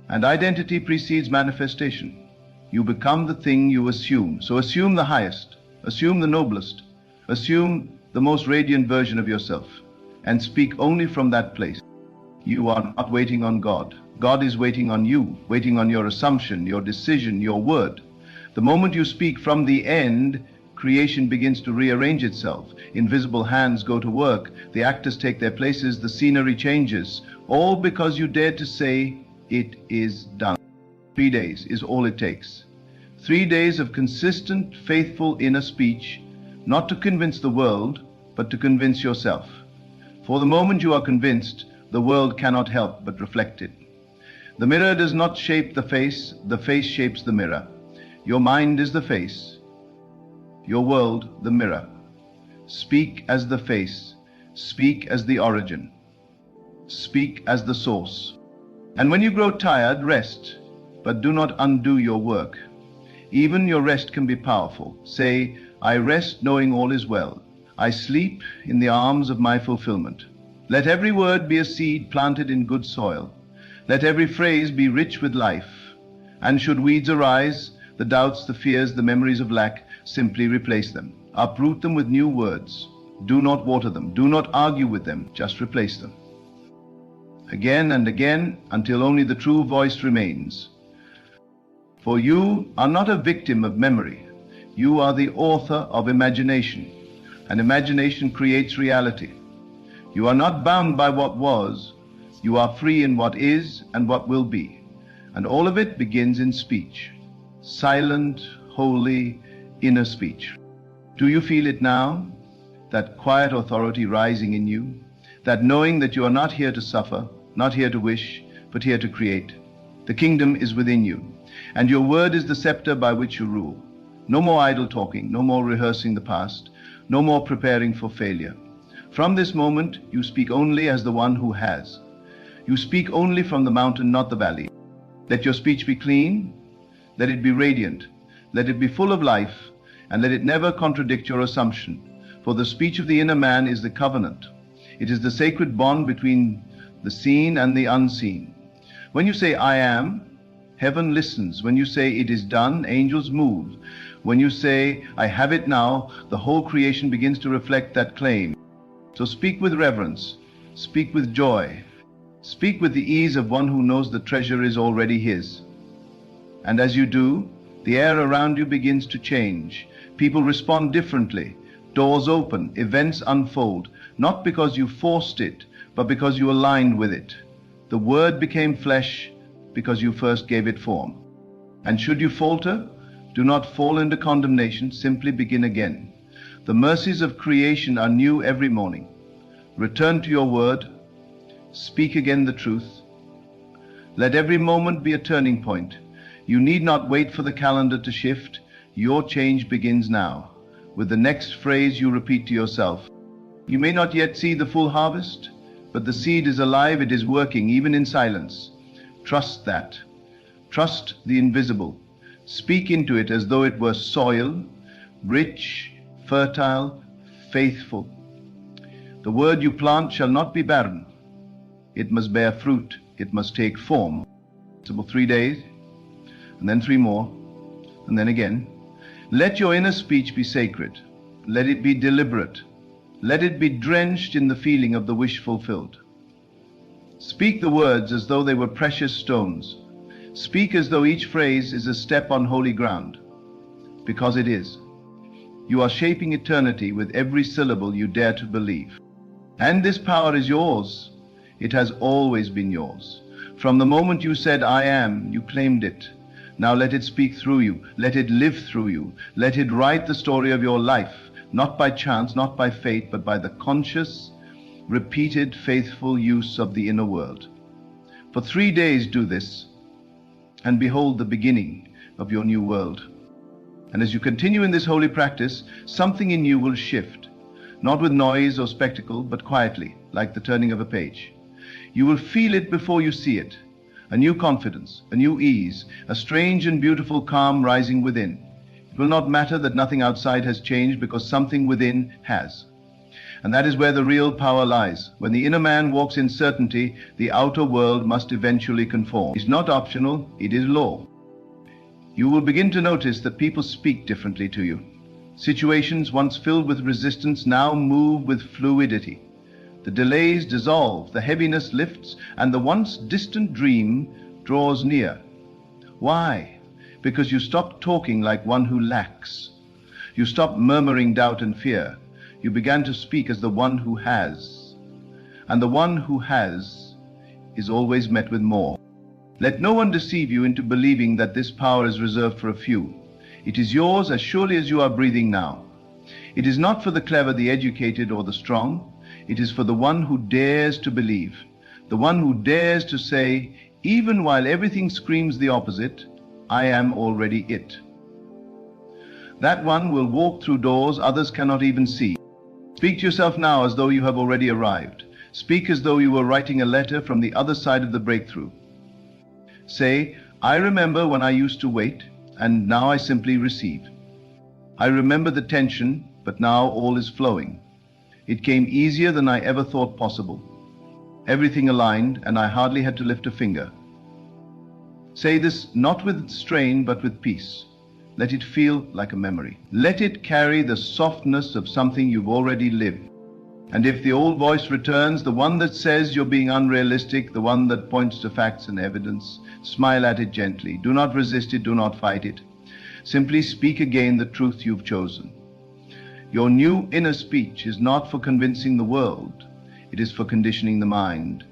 And identity precedes manifestation. You become the thing you assume. So assume the highest, assume the noblest, assume the most radiant version of yourself, and speak only from that place. You are not waiting on God. God is waiting on you, waiting on your assumption, your decision, your word. The moment you speak from the end, creation begins to rearrange itself. Invisible hands go to work. The actors take their places. The scenery changes. All because you dared to say, it is done. 3 days is all it takes. 3 days of consistent, faithful inner speech, not to convince the world, but to convince yourself. For the moment you are convinced, the world cannot help but reflect it. The mirror does not shape the face shapes the mirror. Your mind is the face, your world the mirror. Speak as the face, speak as the origin, speak as the source. And when you grow tired, rest, but do not undo your work. Even your rest can be powerful. Say, I rest knowing all is well. I sleep in the arms of my fulfillment. Let every word be a seed planted in good soil. Let every phrase be rich with life. And should weeds arise, the doubts, the fears, the memories of lack, simply replace them. Uproot them with new words. Do not water them. Do not argue with them. Just replace them. Again and again, until only the true voice remains. For you are not a victim of memory. You are the author of imagination, and imagination creates reality. You are not bound by what was. You are free in what is and what will be. And all of it begins in speech. Silent, holy, inner speech. Do you feel it now? That quiet authority rising in you? That knowing that you are not here to suffer, not here to wish, but here to create. The kingdom is within you, and your word is the scepter by which you rule. No more idle talking, no more rehearsing the past, no more preparing for failure. From this moment, you speak only as the one who has. You speak only from the mountain, not the valley. Let your speech be clean, let it be radiant, let it be full of life, and let it never contradict your assumption. For the speech of the inner man is the covenant. It is the sacred bond between the seen and the unseen. When you say, I am, heaven listens. When you say, it is done, angels move. When you say, I have it now, the whole creation begins to reflect that claim. So speak with reverence, speak with joy, speak with the ease of one who knows the treasure is already his. And as you do, the air around you begins to change. People respond differently. Doors open, events unfold, not because you forced it, but because you aligned with it. The word became flesh because you first gave it form. And should you falter, do not fall into condemnation, simply begin again. The mercies of creation are new every morning. Return to your word, speak again the truth. Let every moment be a turning point. You need not wait for the calendar to shift. Your change begins now. With the next phrase you repeat to yourself. You may not yet see the full harvest, but the seed is alive, it is working, even in silence. Trust that. Trust the invisible. Speak into it as though it were soil, rich, fertile, faithful. The word you plant shall not be barren. It must bear fruit. It must take form. It's about 3 days, and then 3 more, and then again. Let your inner speech be sacred. Let it be deliberate. Let it be drenched in the feeling of the wish fulfilled. Speak the words as though they were precious stones. Speak as though each phrase is a step on holy ground, because it is. You are shaping eternity with every syllable you dare to believe. And this power is yours. It has always been yours. From the moment you said, I am, you claimed it. Now let it speak through you. Let it live through you. Let it write the story of your life, not by chance, not by fate, but by the conscious, repeated, faithful use of the inner world. For 3 days do this, and behold the beginning of your new world. And as you continue in this holy practice, something in you will shift, not with noise or spectacle, but quietly, like the turning of a page. You will feel it before you see it, a new confidence, a new ease, a strange and beautiful calm rising within. It will not matter that nothing outside has changed, because something within has. And that is where the real power lies. When the inner man walks in certainty, the outer world must eventually conform. It's not optional, it is law. You will begin to notice that people speak differently to you. Situations once filled with resistance now move with fluidity. The delays dissolve, the heaviness lifts, and the once distant dream draws near. Why? Because you stop talking like one who lacks. You stop murmuring doubt and fear. You began to speak as the one who has. And the one who has is always met with more. Let no one deceive you into believing that this power is reserved for a few. It is yours as surely as you are breathing now. It is not for the clever, the educated, or the strong. It is for the one who dares to believe, the one who dares to say, even while everything screams the opposite, I am already it. That one will walk through doors others cannot even see. Speak to yourself now as though you have already arrived. Speak as though you were writing a letter from the other side of the breakthrough. Say, I remember when I used to wait, and now I simply receive. I remember the tension, but now all is flowing. It came easier than I ever thought possible. Everything aligned, and I hardly had to lift a finger. Say this not with strain, but with peace. Let it feel like a memory. Let it carry the softness of something you've already lived. And if the old voice returns, the one that says you're being unrealistic, the one that points to facts and evidence, smile at it gently. Do not resist it, do not fight it. Simply speak again the truth you've chosen. Your new inner speech is not for convincing the world. It is for conditioning the mind.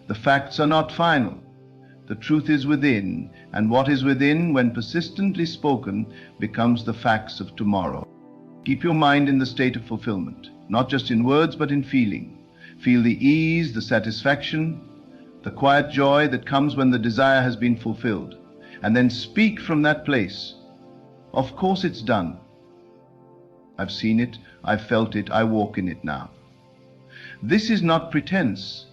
The facts are not final. The truth is within, and what is within, when persistently spoken, becomes the facts of tomorrow. Keep your mind in the state of fulfillment, not just in words, but in feeling. Feel the ease, the satisfaction, the quiet joy that comes when the desire has been fulfilled. And then speak from that place. Of course it's done. I've seen it, I've felt it, I walk in it now. This is not pretense.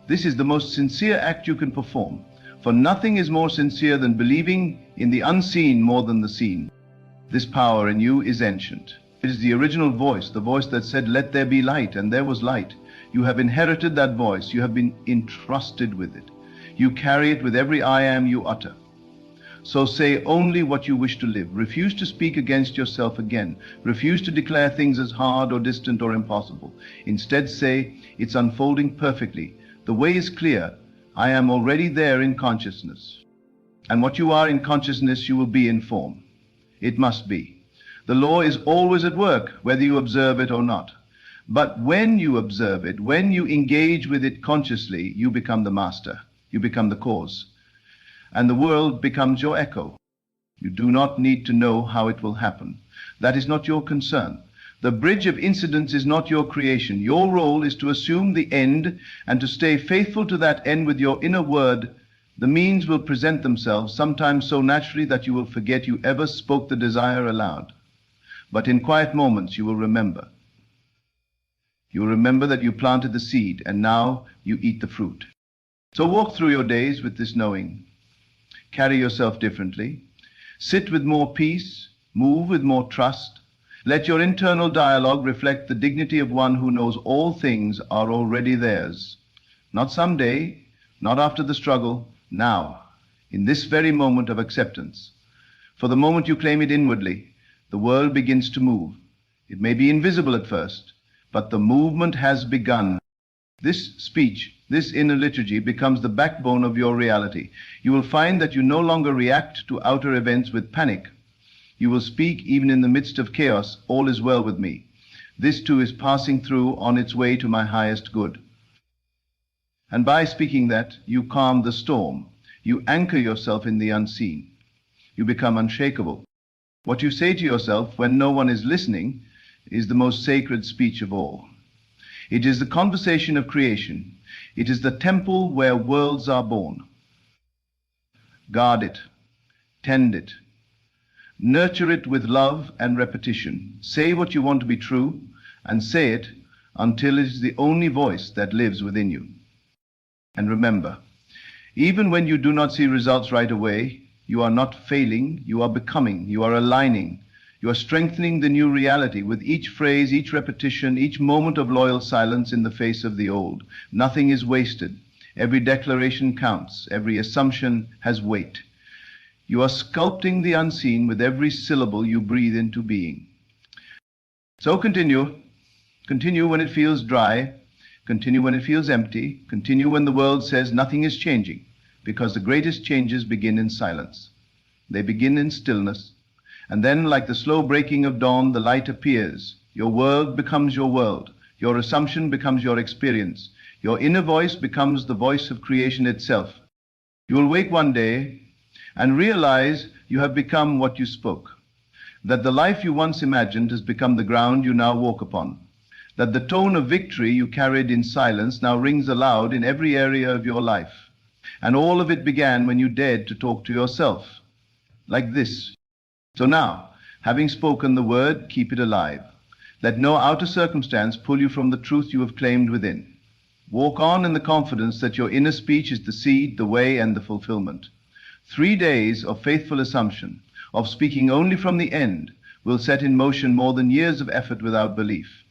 This is the most sincere act you can perform. For nothing is more sincere than believing in the unseen more than the seen. This power in you is ancient. It is the original voice, the voice that said, let there be light, and there was light. You have inherited that voice. You have been entrusted with it. You carry it with every I am you utter. So say only what you wish to live. Refuse to speak against yourself again. Refuse to declare things as hard or distant or impossible. Instead say, it's unfolding perfectly. The way is clear. I am already there in consciousness. And what you are in consciousness, you will be in form. It must be. The law is always at work, whether you observe it or not. But when you observe it, when you engage with it consciously, you become the master. You become the cause. And the world becomes your echo. You do not need to know how it will happen. That is not your concern. The bridge of incidents is not your creation. Your role is to assume the end and to stay faithful to that end with your inner word. The means will present themselves, sometimes so naturally that you will forget you ever spoke the desire aloud. But in quiet moments you will remember. You will remember that you planted the seed, and now you eat the fruit. So walk through your days with this knowing. Carry yourself differently. Sit with more peace. Move with more trust. Let your internal dialogue reflect the dignity of one who knows all things are already theirs. Not someday, not after the struggle, now, in this very moment of acceptance. For the moment you claim it inwardly, the world begins to move. It may be invisible at first, but the movement has begun. This speech, this inner liturgy, becomes the backbone of your reality. You will find that you no longer react to outer events with panic. You will speak even in the midst of chaos, all is well with me. This too is passing through on its way to my highest good. And by speaking that, you calm the storm. You anchor yourself in the unseen. you become unshakable. What you say to yourself when no one is listening is the most sacred speech of all. It is the conversation of creation. It is the temple where worlds are born. Guard it, tend it, nurture it with love and repetition. Say what you want to be true, and say it until it is the only voice that lives within you. And remember, even when you do not see results right away, you are not failing, you are becoming, you are aligning, you are strengthening the new reality with each phrase, each repetition, each moment of loyal silence in the face of the old. Nothing is wasted. Every declaration counts. Every assumption has weight. You are sculpting the unseen with every syllable you breathe into being. So continue. Continue when it feels dry. Continue when it feels empty. Continue when the world says nothing is changing, because the greatest changes begin in silence. They begin in stillness. And then, like the slow breaking of dawn, the light appears. Your world becomes your world. Your assumption becomes your experience. Your inner voice becomes the voice of creation itself. You will wake one day and realize you have become what you spoke, that the life you once imagined has become the ground you now walk upon, that the tone of victory you carried in silence now rings aloud in every area of your life. And all of it began when you dared to talk to yourself, like this. So now, having spoken the word, keep it alive. Let no outer circumstance pull you from the truth you have claimed within. Walk on in the confidence that your inner speech is the seed, the way, and the fulfillment. 3 days of faithful assumption, of speaking only from the end, will set in motion more than years of effort without belief.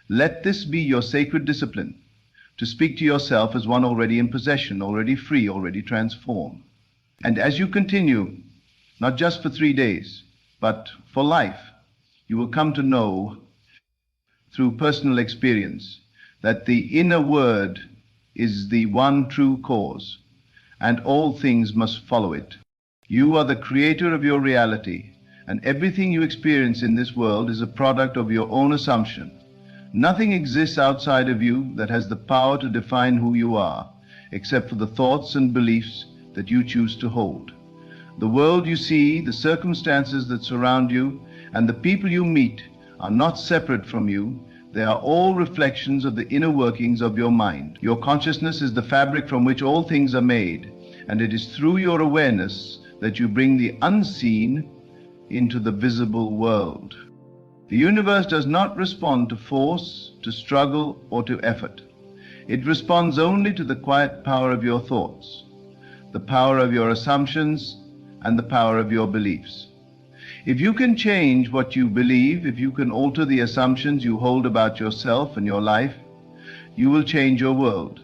Let this be your sacred discipline, to speak to yourself as one already in possession, already free, already transformed. And as you continue, not just for 3 days, but for life, you will come to know, through personal experience, that the inner word is the one true cause, and all things must follow it. You are the creator of your reality, and everything you experience in this world is a product of your own assumption. Nothing exists outside of you that has the power to define who you are, except for the thoughts and beliefs that you choose to hold. The world you see, the circumstances that surround you, and the people you meet are not separate from you. They are all reflections of the inner workings of your mind. Your consciousness is the fabric from which all things are made, and it is through your awareness that you bring the unseen into the visible world. The universe does not respond to force, to struggle, or to effort. It responds only to the quiet power of your thoughts, the power of your assumptions, and the power of your beliefs. If you can change what you believe, if you can alter the assumptions you hold about yourself and your life, you will change your world.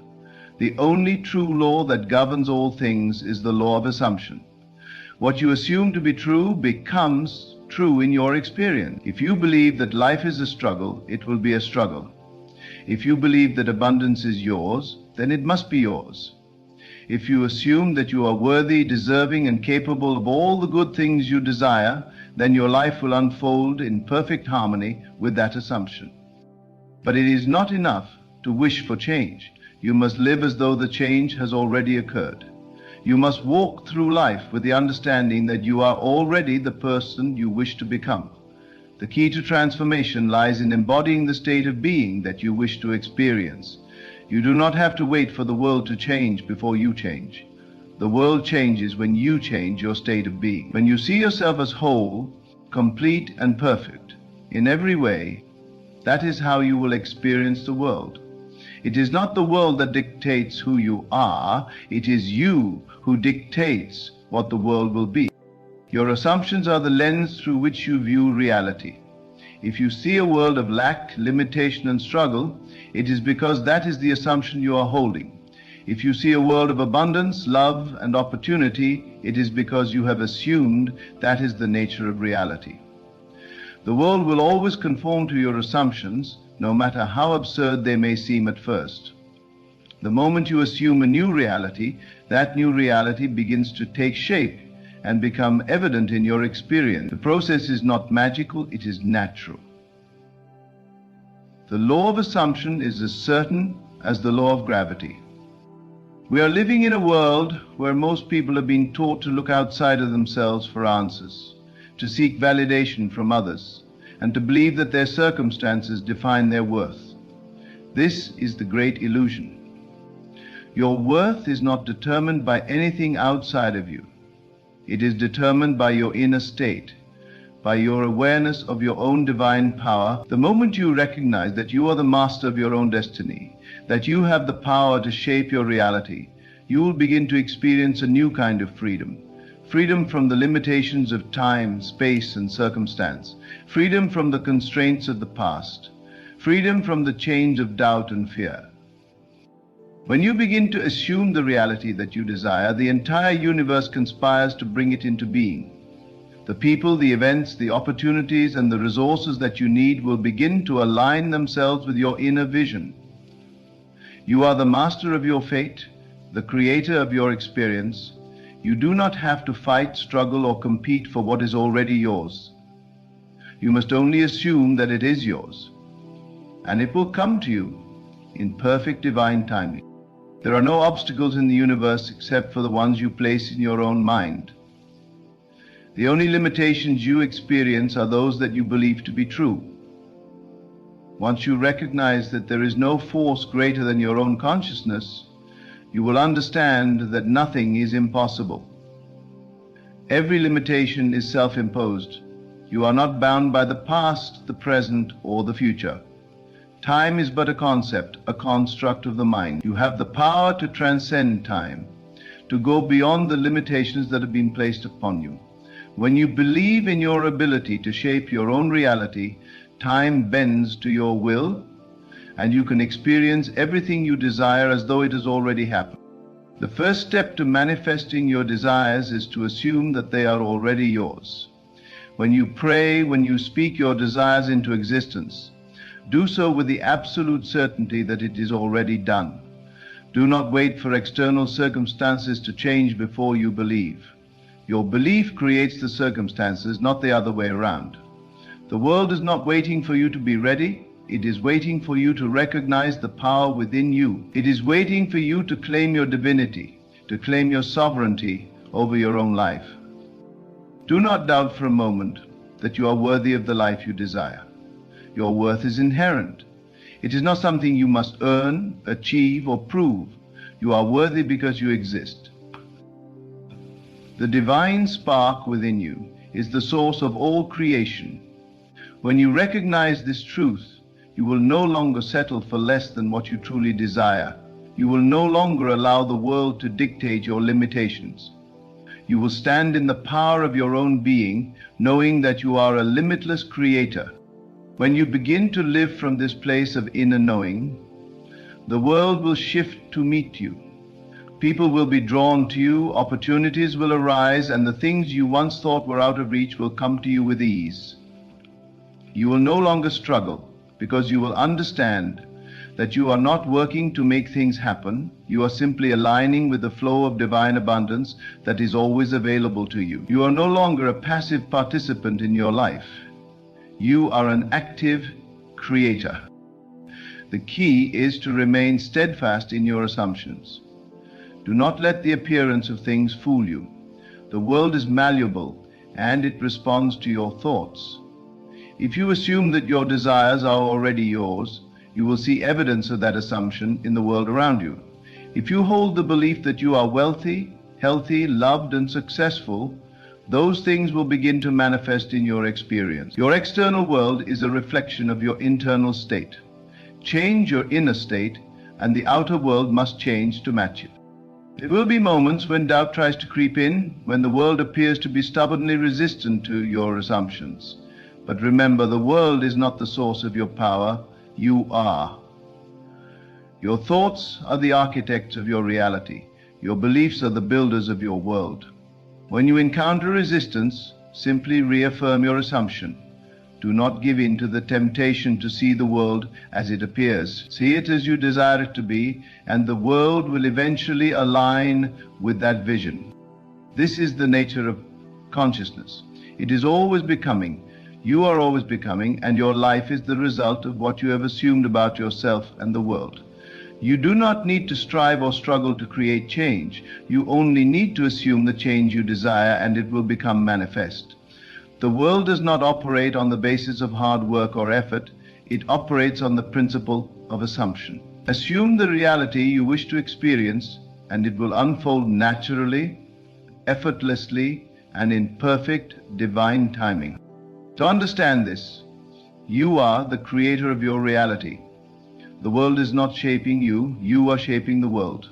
The only true law that governs all things is the law of assumption. What you assume to be true becomes true in your experience. If you believe that life is a struggle, it will be a struggle. If you believe that abundance is yours, then it must be yours. If you assume that you are worthy, deserving, and capable of all the good things you desire, then your life will unfold in perfect harmony with that assumption. But it is not enough to wish for change. You must live as though the change has already occurred. You must walk through life with the understanding that you are already the person you wish to become. The key to transformation lies in embodying the state of being that you wish to experience. You do not have to wait for the world to change before you change. The world changes when you change your state of being. When you see yourself as whole, complete, and perfect in every way, that is how you will experience the world. It is not the world that dictates who you are, it is you who dictates what the world will be. Your assumptions are the lens through which you view reality. If you see a world of lack, limitation, and struggle, it is because that is the assumption you are holding. If you see a world of abundance, love, and opportunity, it is because you have assumed that is the nature of reality. The world will always conform to your assumptions, no matter how absurd they may seem at first. The moment you assume a new reality, that new reality begins to take shape and become evident in your experience. The process is not magical, it is natural. The law of assumption is as certain as the law of gravity. We are living in a world where most people have been taught to look outside of themselves for answers, to seek validation from others, and to believe that their circumstances define their worth. This is the great illusion. Your worth is not determined by anything outside of you. It is determined by your inner state, by your awareness of your own divine power. The moment you recognize that you are the master of your own destiny, that you have the power to shape your reality, you will begin to experience a new kind of freedom. Freedom from the limitations of time, space, and circumstance. Freedom from the constraints of the past. Freedom from the chains of doubt and fear. When you begin to assume the reality that you desire, the entire universe conspires to bring it into being. The people, the events, the opportunities, and the resources that you need will begin to align themselves with your inner vision. You are the master of your fate, the creator of your experience. You do not have to fight, struggle, or compete for what is already yours. You must only assume that it is yours, and it will come to you in perfect divine timing. There are no obstacles in the universe except for the ones you place in your own mind. The only limitations you experience are those that you believe to be true. Once you recognize that there is no force greater than your own consciousness, you will understand that nothing is impossible. Every limitation is self-imposed. You are not bound by the past, the present, or the future. Time is but a concept, a construct of the mind. You have the power to transcend time, to go beyond the limitations that have been placed upon you. When you believe in your ability to shape your own reality, time bends to your will, and you can experience everything you desire as though it has already happened. The first step to manifesting your desires is to assume that they are already yours. When you pray, when you speak your desires into existence, do so with the absolute certainty that it is already done. Do not wait for external circumstances to change before you believe. Your belief creates the circumstances, not the other way around. The world is not waiting for you to be ready. It is waiting for you to recognize the power within you. It is waiting for you to claim your divinity, to claim your sovereignty over your own life. Do not doubt for a moment that you are worthy of the life you desire. Your worth is inherent. It is not something you must earn, achieve, or prove. You are worthy because you exist. The divine spark within you is the source of all creation. When you recognize this truth, you will no longer settle for less than what you truly desire. You will no longer allow the world to dictate your limitations. You will stand in the power of your own being, knowing that you are a limitless creator. When you begin to live from this place of inner knowing, the world will shift to meet you. People will be drawn to you, opportunities will arise, and the things you once thought were out of reach will come to you with ease. You will no longer struggle, because you will understand that you are not working to make things happen. You are simply aligning with the flow of divine abundance that is always available to you. You are no longer a passive participant in your life. You are an active creator. The key is to remain steadfast in your assumptions. Do not let the appearance of things fool you. The world is malleable, and it responds to your thoughts. If you assume that your desires are already yours, you will see evidence of that assumption in the world around you. If you hold the belief that you are wealthy, healthy, loved, and successful, those things will begin to manifest in your experience. Your external world is a reflection of your internal state. Change your inner state, and the outer world must change to match it. There will be moments when doubt tries to creep in, when the world appears to be stubbornly resistant to your assumptions. But remember, the world is not the source of your power. You are. Your thoughts are the architects of your reality. Your beliefs are the builders of your world. When you encounter resistance, simply reaffirm your assumption. Do not give in to the temptation to see the world as it appears. See it as you desire it to be, and the world will eventually align with that vision. This is the nature of consciousness. It is always becoming. You are always becoming, and your life is the result of what you have assumed about yourself and the world. You do not need to strive or struggle to create change. You only need to assume the change you desire, and it will become manifest. The world does not operate on the basis of hard work or effort. It operates on the principle of assumption. Assume the reality you wish to experience, and it will unfold naturally, effortlessly, and in perfect divine timing. To understand this, you are the creator of your reality. The world is not shaping you, you are shaping the world.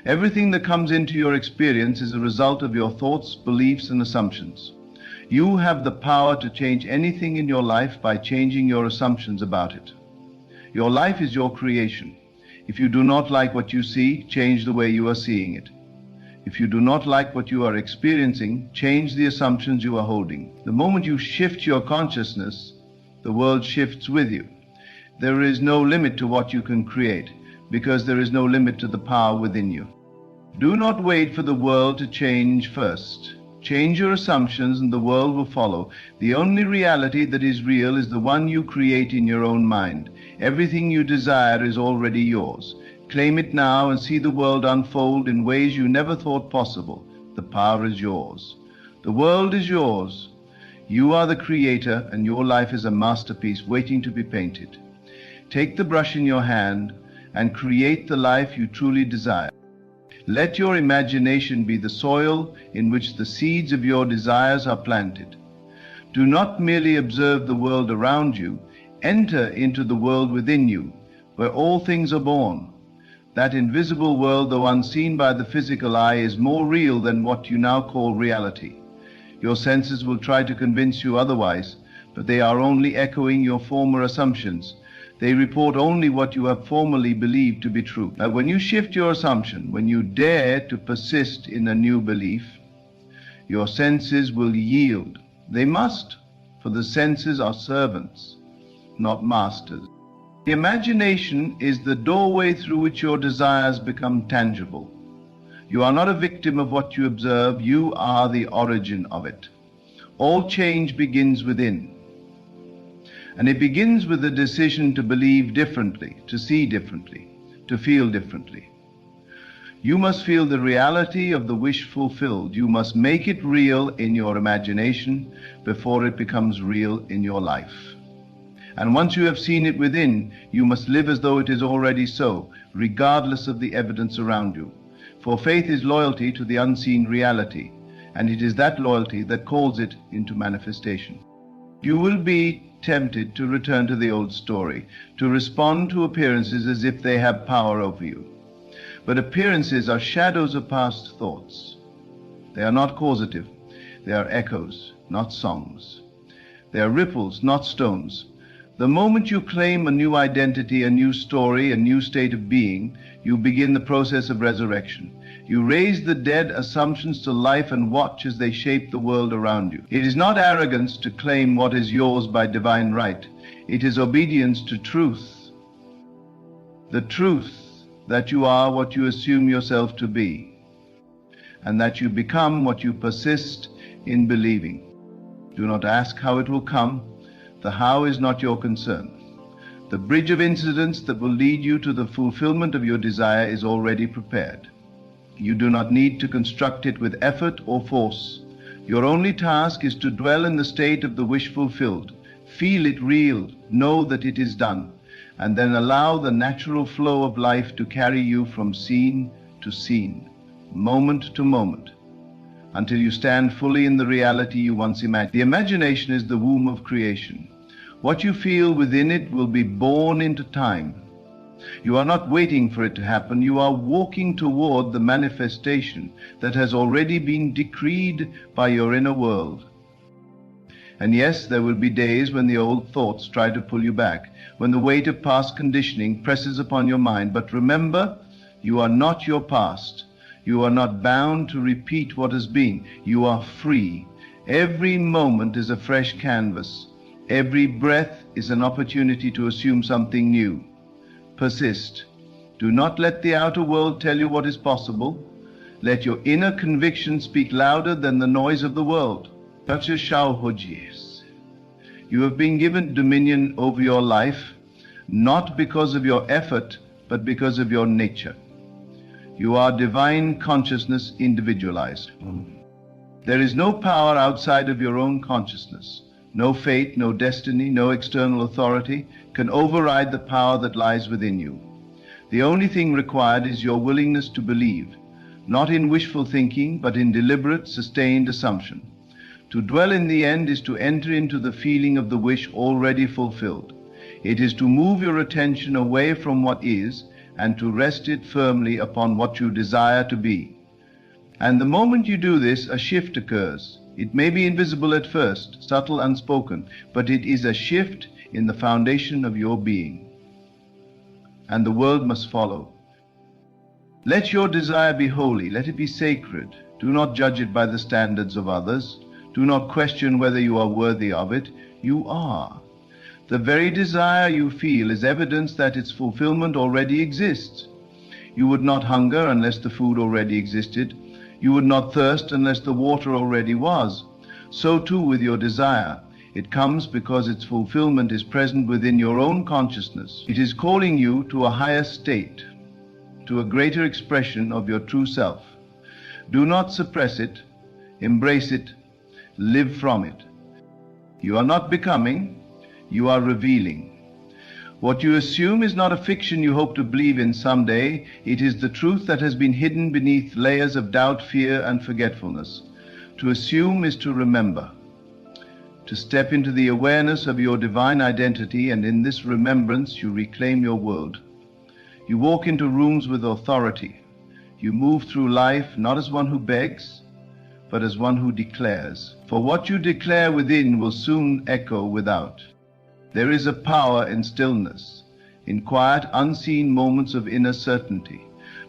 Everything that comes into your experience is a result of your thoughts, beliefs, and assumptions. You have the power to change anything in your life by changing your assumptions about it. Your life is your creation. If you do not like what you see, change the way you are seeing it. If you do not like what you are experiencing, change the assumptions you are holding. The moment you shift your consciousness, the world shifts with you. There is no limit to what you can create, because there is no limit to the power within you. Do not wait for the world to change first. Change your assumptions and the world will follow. The only reality that is real is the one you create in your own mind. Everything you desire is already yours. Claim it now and see the world unfold in ways you never thought possible. The power is yours. The world is yours. You are the creator, and your life is a masterpiece waiting to be painted. Take the brush in your hand and create the life you truly desire. Let your imagination be the soil in which the seeds of your desires are planted. Do not merely observe the world around you. Enter into the world within you, where all things are born. That invisible world, though unseen by the physical eye, is more real than what you now call reality. Your senses will try to convince you otherwise, but they are only echoing your former assumptions. They report only what you have formerly believed to be true. Now, when you shift your assumption, when you dare to persist in a new belief, your senses will yield. They must, for the senses are servants, not masters. The imagination is the doorway through which your desires become tangible. You are not a victim of what you observe, you are the origin of it. All change begins within. And it begins with the decision to believe differently, to see differently, to feel differently. You must feel the reality of the wish fulfilled. You must make it real in your imagination before it becomes real in your life. And once you have seen it within, you must live as though it is already so, regardless of the evidence around you. For faith is loyalty to the unseen reality, and it is that loyalty that calls it into manifestation. You will be tempted to return to the old story, to respond to appearances as if they have power over you. But appearances are shadows of past thoughts. They are not causative. They are echoes, not songs. They are ripples, not stones. The moment you claim a new identity, a new story, a new state of being, you begin the process of resurrection. You raise the dead assumptions to life and watch as they shape the world around you. It is not arrogance to claim what is yours by divine right. It is obedience to truth. The truth that you are what you assume yourself to be, and that you become what you persist in believing. Do not ask how it will come. The how is not your concern. The bridge of incidents that will lead you to the fulfillment of your desire is already prepared. You do not need to construct it with effort or force. Your only task is to dwell in the state of the wish fulfilled. Feel it real, know that it is done, and then allow the natural flow of life to carry you from scene to scene, moment to moment, until you stand fully in the reality you once imagined. The imagination is the womb of creation. What you feel within it will be born into time. You are not waiting for it to happen. You are walking toward the manifestation that has already been decreed by your inner world. And yes, there will be days when the old thoughts try to pull you back, when the weight of past conditioning presses upon your mind. But remember, you are not your past. You are not bound to repeat what has been. You are free. Every moment is a fresh canvas. Every breath is an opportunity to assume something new. Persist. Do not let the outer world tell you what is possible. Let your inner conviction speak louder than the noise of the world. Such as Shauhojis. You have been given dominion over your life, not because of your effort, but because of your nature. You are divine consciousness individualized. There is no power outside of your own consciousness. No fate, no destiny, no external authority can override the power that lies within you. The only thing required is your willingness to believe, not in wishful thinking, but in deliberate, sustained assumption. To dwell in the end is to enter into the feeling of the wish already fulfilled. It is to move your attention away from what is and to rest it firmly upon what you desire to be. And the moment you do this, a shift occurs. It may be invisible at first, subtle, unspoken, but it is a shift in the foundation of your being. And the world must follow. Let your desire be holy, let it be sacred. Do not judge it by the standards of others. Do not question whether you are worthy of it. You are. The very desire you feel is evidence that its fulfillment already exists. You would not hunger unless the food already existed. You would not thirst unless the water already was. So too with your desire. It comes because its fulfillment is present within your own consciousness. It is calling you to a higher state, to a greater expression of your true self. Do not suppress it. Embrace it. Live from it. You are not becoming. You are revealing. What you assume is not a fiction you hope to believe in someday. It is the truth that has been hidden beneath layers of doubt, fear, and forgetfulness. To assume is to remember, to step into the awareness of your divine identity, and in this remembrance you reclaim your world. You walk into rooms with authority. You move through life not as one who begs, but as one who declares. For what you declare within will soon echo without. There is a power in stillness, in quiet, unseen moments of inner certainty.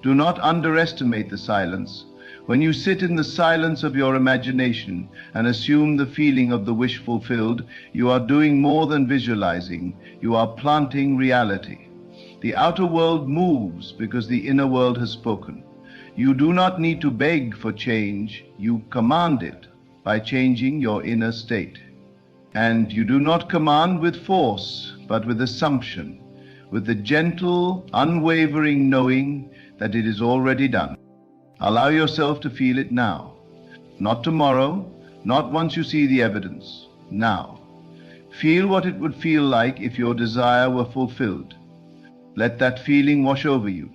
Do not underestimate the silence. When you sit in the silence of your imagination and assume the feeling of the wish fulfilled, you are doing more than visualizing. You are planting reality. The outer world moves because the inner world has spoken. You do not need to beg for change. You command it by changing your inner state. And you do not command with force, but with assumption, with the gentle, unwavering knowing that it is already done. Allow yourself to feel it now. Not tomorrow, not once you see the evidence. Now. Feel what it would feel like if your desire were fulfilled. Let that feeling wash over you.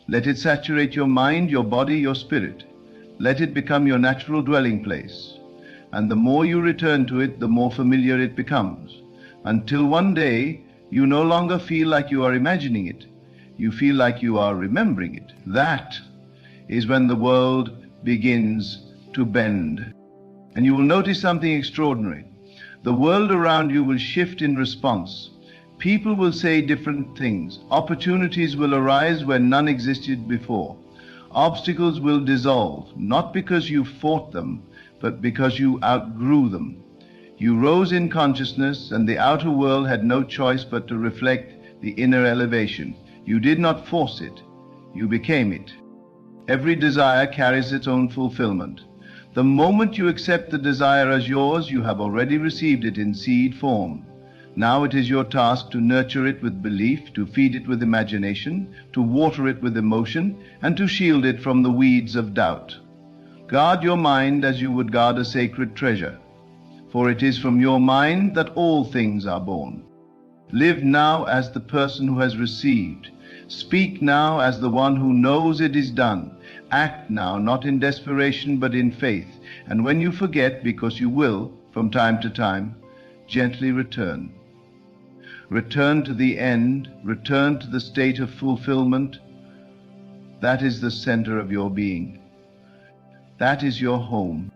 Let it saturate your mind, your body, your spirit. Let it become your natural dwelling place. And the more you return to it, the more familiar it becomes, until one day you no longer feel like you are imagining it. You feel like you are remembering it. That is when the world begins to bend. And you will notice something extraordinary. The world around you will shift in response. People will say different things. Opportunities will arise where none existed before. Obstacles will dissolve, not because you fought them, but because you outgrew them. You rose in consciousness, and the outer world had no choice but to reflect the inner elevation. You did not force it. You became it. Every desire carries its own fulfillment. The moment you accept the desire as yours, you have already received it in seed form. Now it is your task to nurture it with belief, to feed it with imagination, to water it with emotion, and to shield it from the weeds of doubt. Guard your mind as you would guard a sacred treasure, for it is from your mind that all things are born. Live now as the person who has received. Speak now as the one who knows it is done. Act now, not in desperation, but in faith. And when you forget, because you will, from time to time, gently return. Return to the end, return to the state of fulfillment. That is the center of your being. That is your home.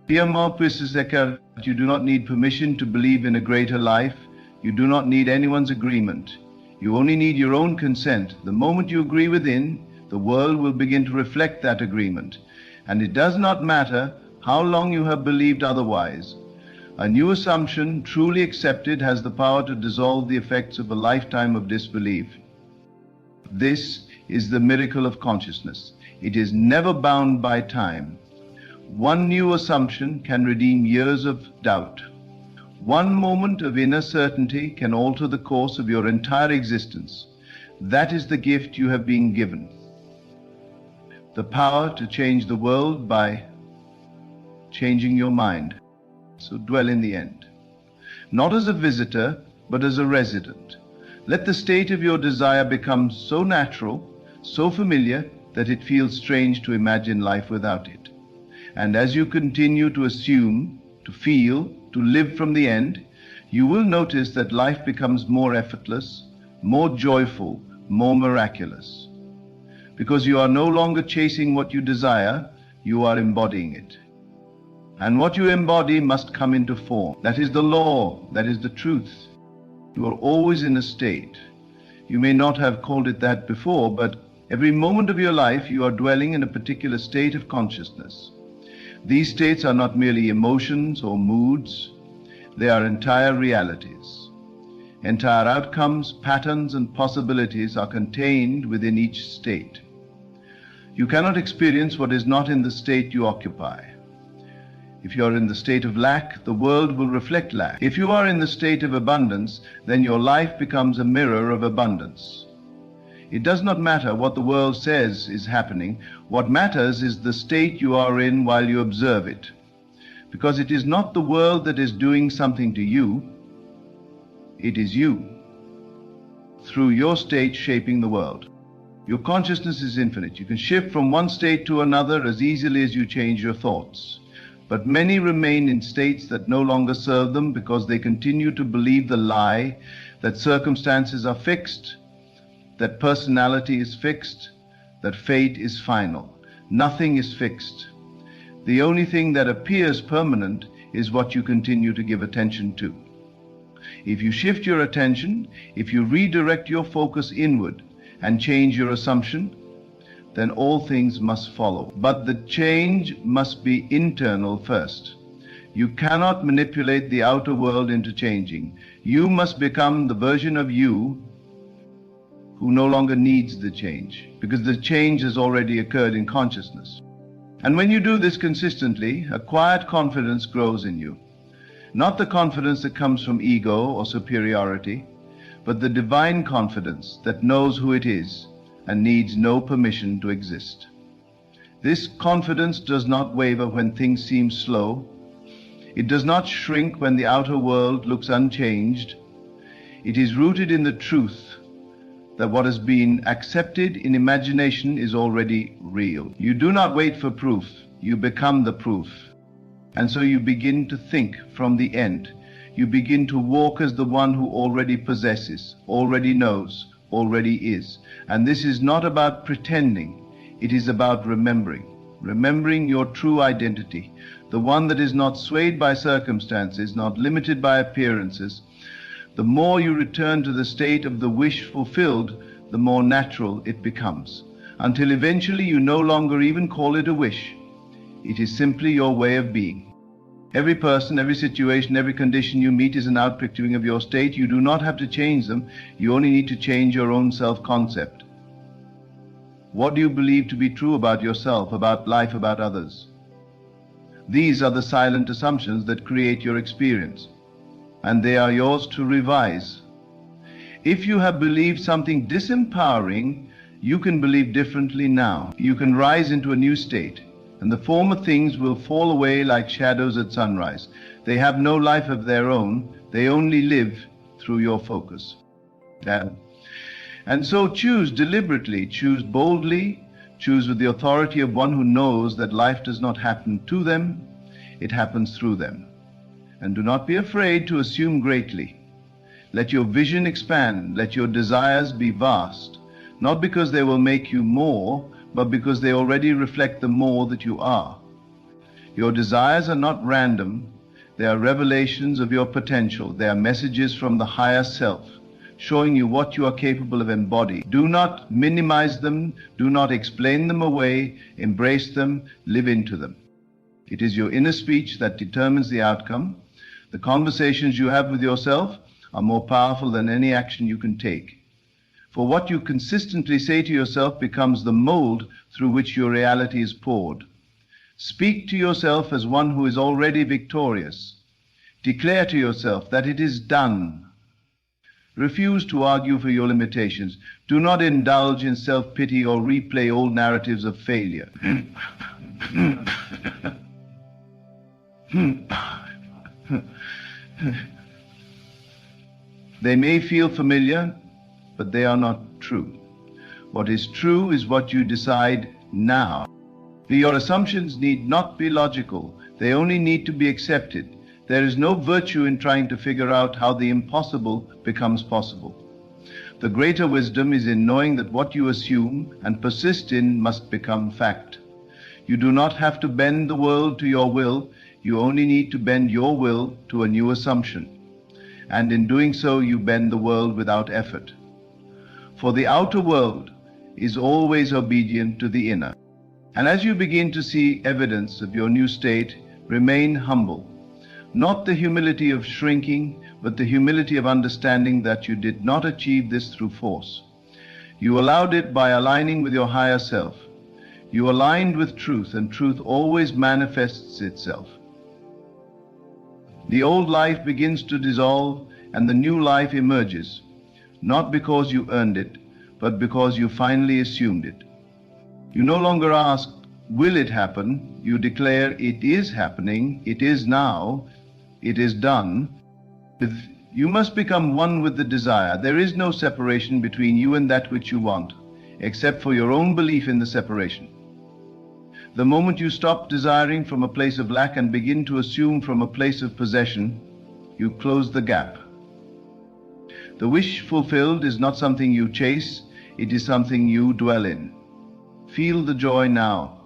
You do not need permission to believe in a greater life. You do not need anyone's agreement. You only need your own consent. The moment you agree within, the world will begin to reflect that agreement. And it does not matter how long you have believed otherwise. A new assumption, truly accepted, has the power to dissolve the effects of a lifetime of disbelief. This is the miracle of consciousness. It is never bound by time. One new assumption can redeem years of doubt. One moment of inner certainty can alter the course of your entire existence. That is the gift you have been given. The power to change the world by changing your mind. So dwell in the end. Not as a visitor, but as a resident. Let the state of your desire become so natural, so familiar, that it feels strange to imagine life without it. And as you continue to assume, to feel, to live from the end, you will notice that life becomes more effortless, more joyful, more miraculous. Because you are no longer chasing what you desire, you are embodying it. And what you embody must come into form. That is the law, that is the truth. You are always in a state. You may not have called it that before, but every moment of your life you are dwelling in a particular state of consciousness. These states are not merely emotions or moods, they are entire realities. Entire outcomes, patterns, and possibilities are contained within each state. You cannot experience what is not in the state you occupy. If you are in the state of lack, the world will reflect lack. If you are in the state of abundance, then your life becomes a mirror of abundance. It does not matter what the world says is happening. What matters is the state you are in while you observe it. Because it is not the world that is doing something to you, it is you, through your state shaping the world. Your consciousness is infinite. You can shift from one state to another as easily as you change your thoughts. But many remain in states that no longer serve them because they continue to believe the lie that circumstances are fixed, that personality is fixed, that fate is final. Nothing is fixed. The only thing that appears permanent is what you continue to give attention to. If you shift your attention, if you redirect your focus inward and change your assumption, then all things must follow. But the change must be internal first. You cannot manipulate the outer world into changing. You must become the version of you who no longer needs the change, because the change has already occurred in consciousness. And when you do this consistently, a quiet confidence grows in you. Not the confidence that comes from ego or superiority, but the divine confidence that knows who it is and needs no permission to exist. This confidence does not waver when things seem slow. It does not shrink when the outer world looks unchanged. It is rooted in the truth that what has been accepted in imagination is already real. You do not wait for proof, you become the proof. And so you begin to think from the end. You begin to walk as the one who already possesses, already knows, already is. And this is not about pretending, it is about remembering your true identity, the one that is not swayed by circumstances, not limited by appearances. The more you return to the state of the wish fulfilled, the more natural it becomes, until eventually you no longer even call it a wish. It is simply your way of being. Every person, every situation, every condition you meet is an outpicturing of your state. You do not have to change them. You only need to change your own self-concept. What do you believe to be true about yourself, about life, about others? These are the silent assumptions that create your experience, and they are yours to revise. If you have believed something disempowering, you can believe differently now. You can rise into a new state, and the former things will fall away like shadows at sunrise. They have no life of their own. They only live through your focus. And so choose deliberately, choose boldly, choose with the authority of one who knows that life does not happen to them, it happens through them. And do not be afraid to assume greatly. Let your vision expand, let your desires be vast, not because they will make you more, but because they already reflect the more that you are. Your desires are not random, they are revelations of your potential. They are messages from the higher self, showing you what you are capable of embodying. Do not minimize them, do not explain them away, embrace them, live into them. It is your inner speech that determines the outcome. The conversations you have with yourself are more powerful than any action you can take. For what you consistently say to yourself becomes the mold through which your reality is poured. Speak to yourself as one who is already victorious. Declare to yourself that it is done. Refuse to argue for your limitations. Do not indulge in self-pity or replay old narratives of failure. They may feel familiar, but they are not true. What is true is what you decide now. Your assumptions need not be logical. They only need to be accepted. There is no virtue in trying to figure out how the impossible becomes possible. The greater wisdom is in knowing that what you assume and persist in must become fact. You do not have to bend the world to your will. You only need to bend your will to a new assumption. And in doing so, you bend the world without effort. For the outer world is always obedient to the inner. And as you begin to see evidence of your new state, remain humble. Not the humility of shrinking, but the humility of understanding that you did not achieve this through force. You allowed it by aligning with your higher self. You aligned with truth, and truth always manifests itself. The old life begins to dissolve, and the new life emerges, not because you earned it, but because you finally assumed it. You no longer ask, will it happen? You declare, it is happening, it is now, it is done. You must become one with the desire. There is no separation between you and that which you want, except for your own belief in the separation. The moment you stop desiring from a place of lack and begin to assume from a place of possession, you close the gap. The wish fulfilled is not something you chase, it is something you dwell in. Feel the joy now.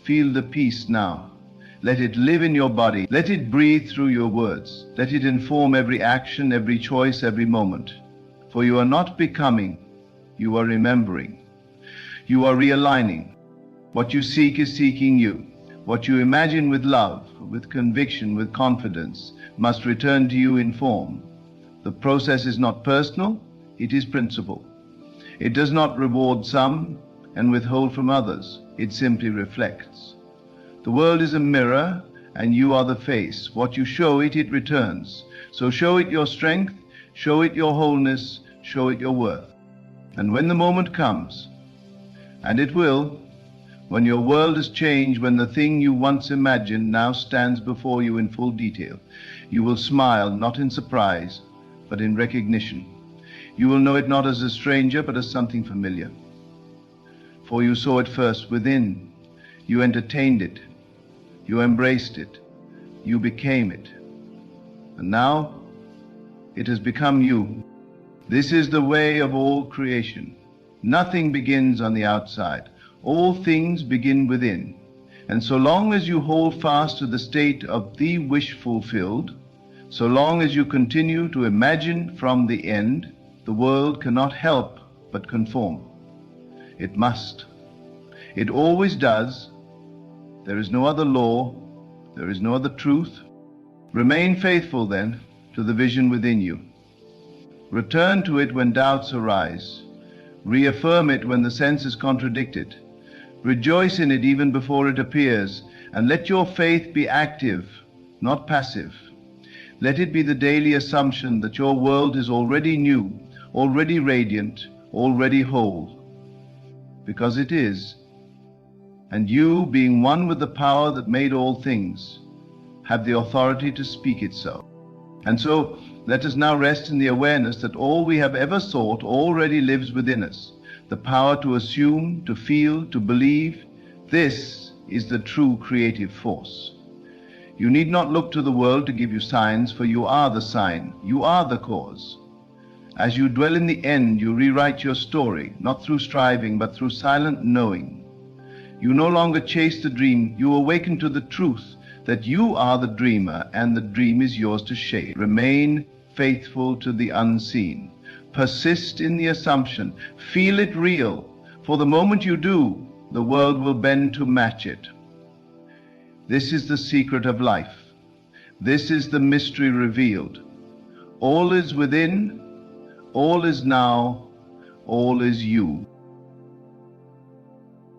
Feel the peace now. Let it live in your body. Let it breathe through your words. Let it inform every action, every choice, every moment. For you are not becoming, you are remembering. You are realigning. What you seek is seeking you. What you imagine with love, with conviction, with confidence, must return to you in form. The process is not personal, it is principle. It does not reward some and withhold from others. It simply reflects. The world is a mirror, and you are the face. What you show it, it returns. So show it your strength, show it your wholeness, show it your worth. And when the moment comes, and it will, when your world has changed, when the thing you once imagined now stands before you in full detail, you will smile, not in surprise, but in recognition. You will know it not as a stranger, but as something familiar. For you saw it first within. You entertained it. You embraced it. You became it. And now it has become you. This is the way of all creation. Nothing begins on the outside. All things begin within. And so long as you hold fast to the state of the wish fulfilled, so long as you continue to imagine from the end, the world cannot help but conform. It must. It always does. There is no other law. There is no other truth. Remain faithful, then, to the vision within you. Return to it when doubts arise. Reaffirm it when the senses contradict it. Rejoice in it even before it appears, and let your faith be active, not passive. Let it be the daily assumption that your world is already new, already radiant, already whole. Because it is. And you, being one with the power that made all things, have the authority to speak it so. And so, let us now rest in the awareness that all we have ever sought already lives within us. The power to assume, to feel, to believe. This is the true creative force. You need not look to the world to give you signs, for you are the sign. You are the cause. As you dwell in the end, you rewrite your story, not through striving, but through silent knowing. You no longer chase the dream. You awaken to the truth that you are the dreamer, and the dream is yours to shape. Remain faithful to the unseen. Persist in the assumption. Feel it real. For the moment you do, the world will bend to match it. This is the secret of life. This is the mystery revealed. All is within, all is now, all is you.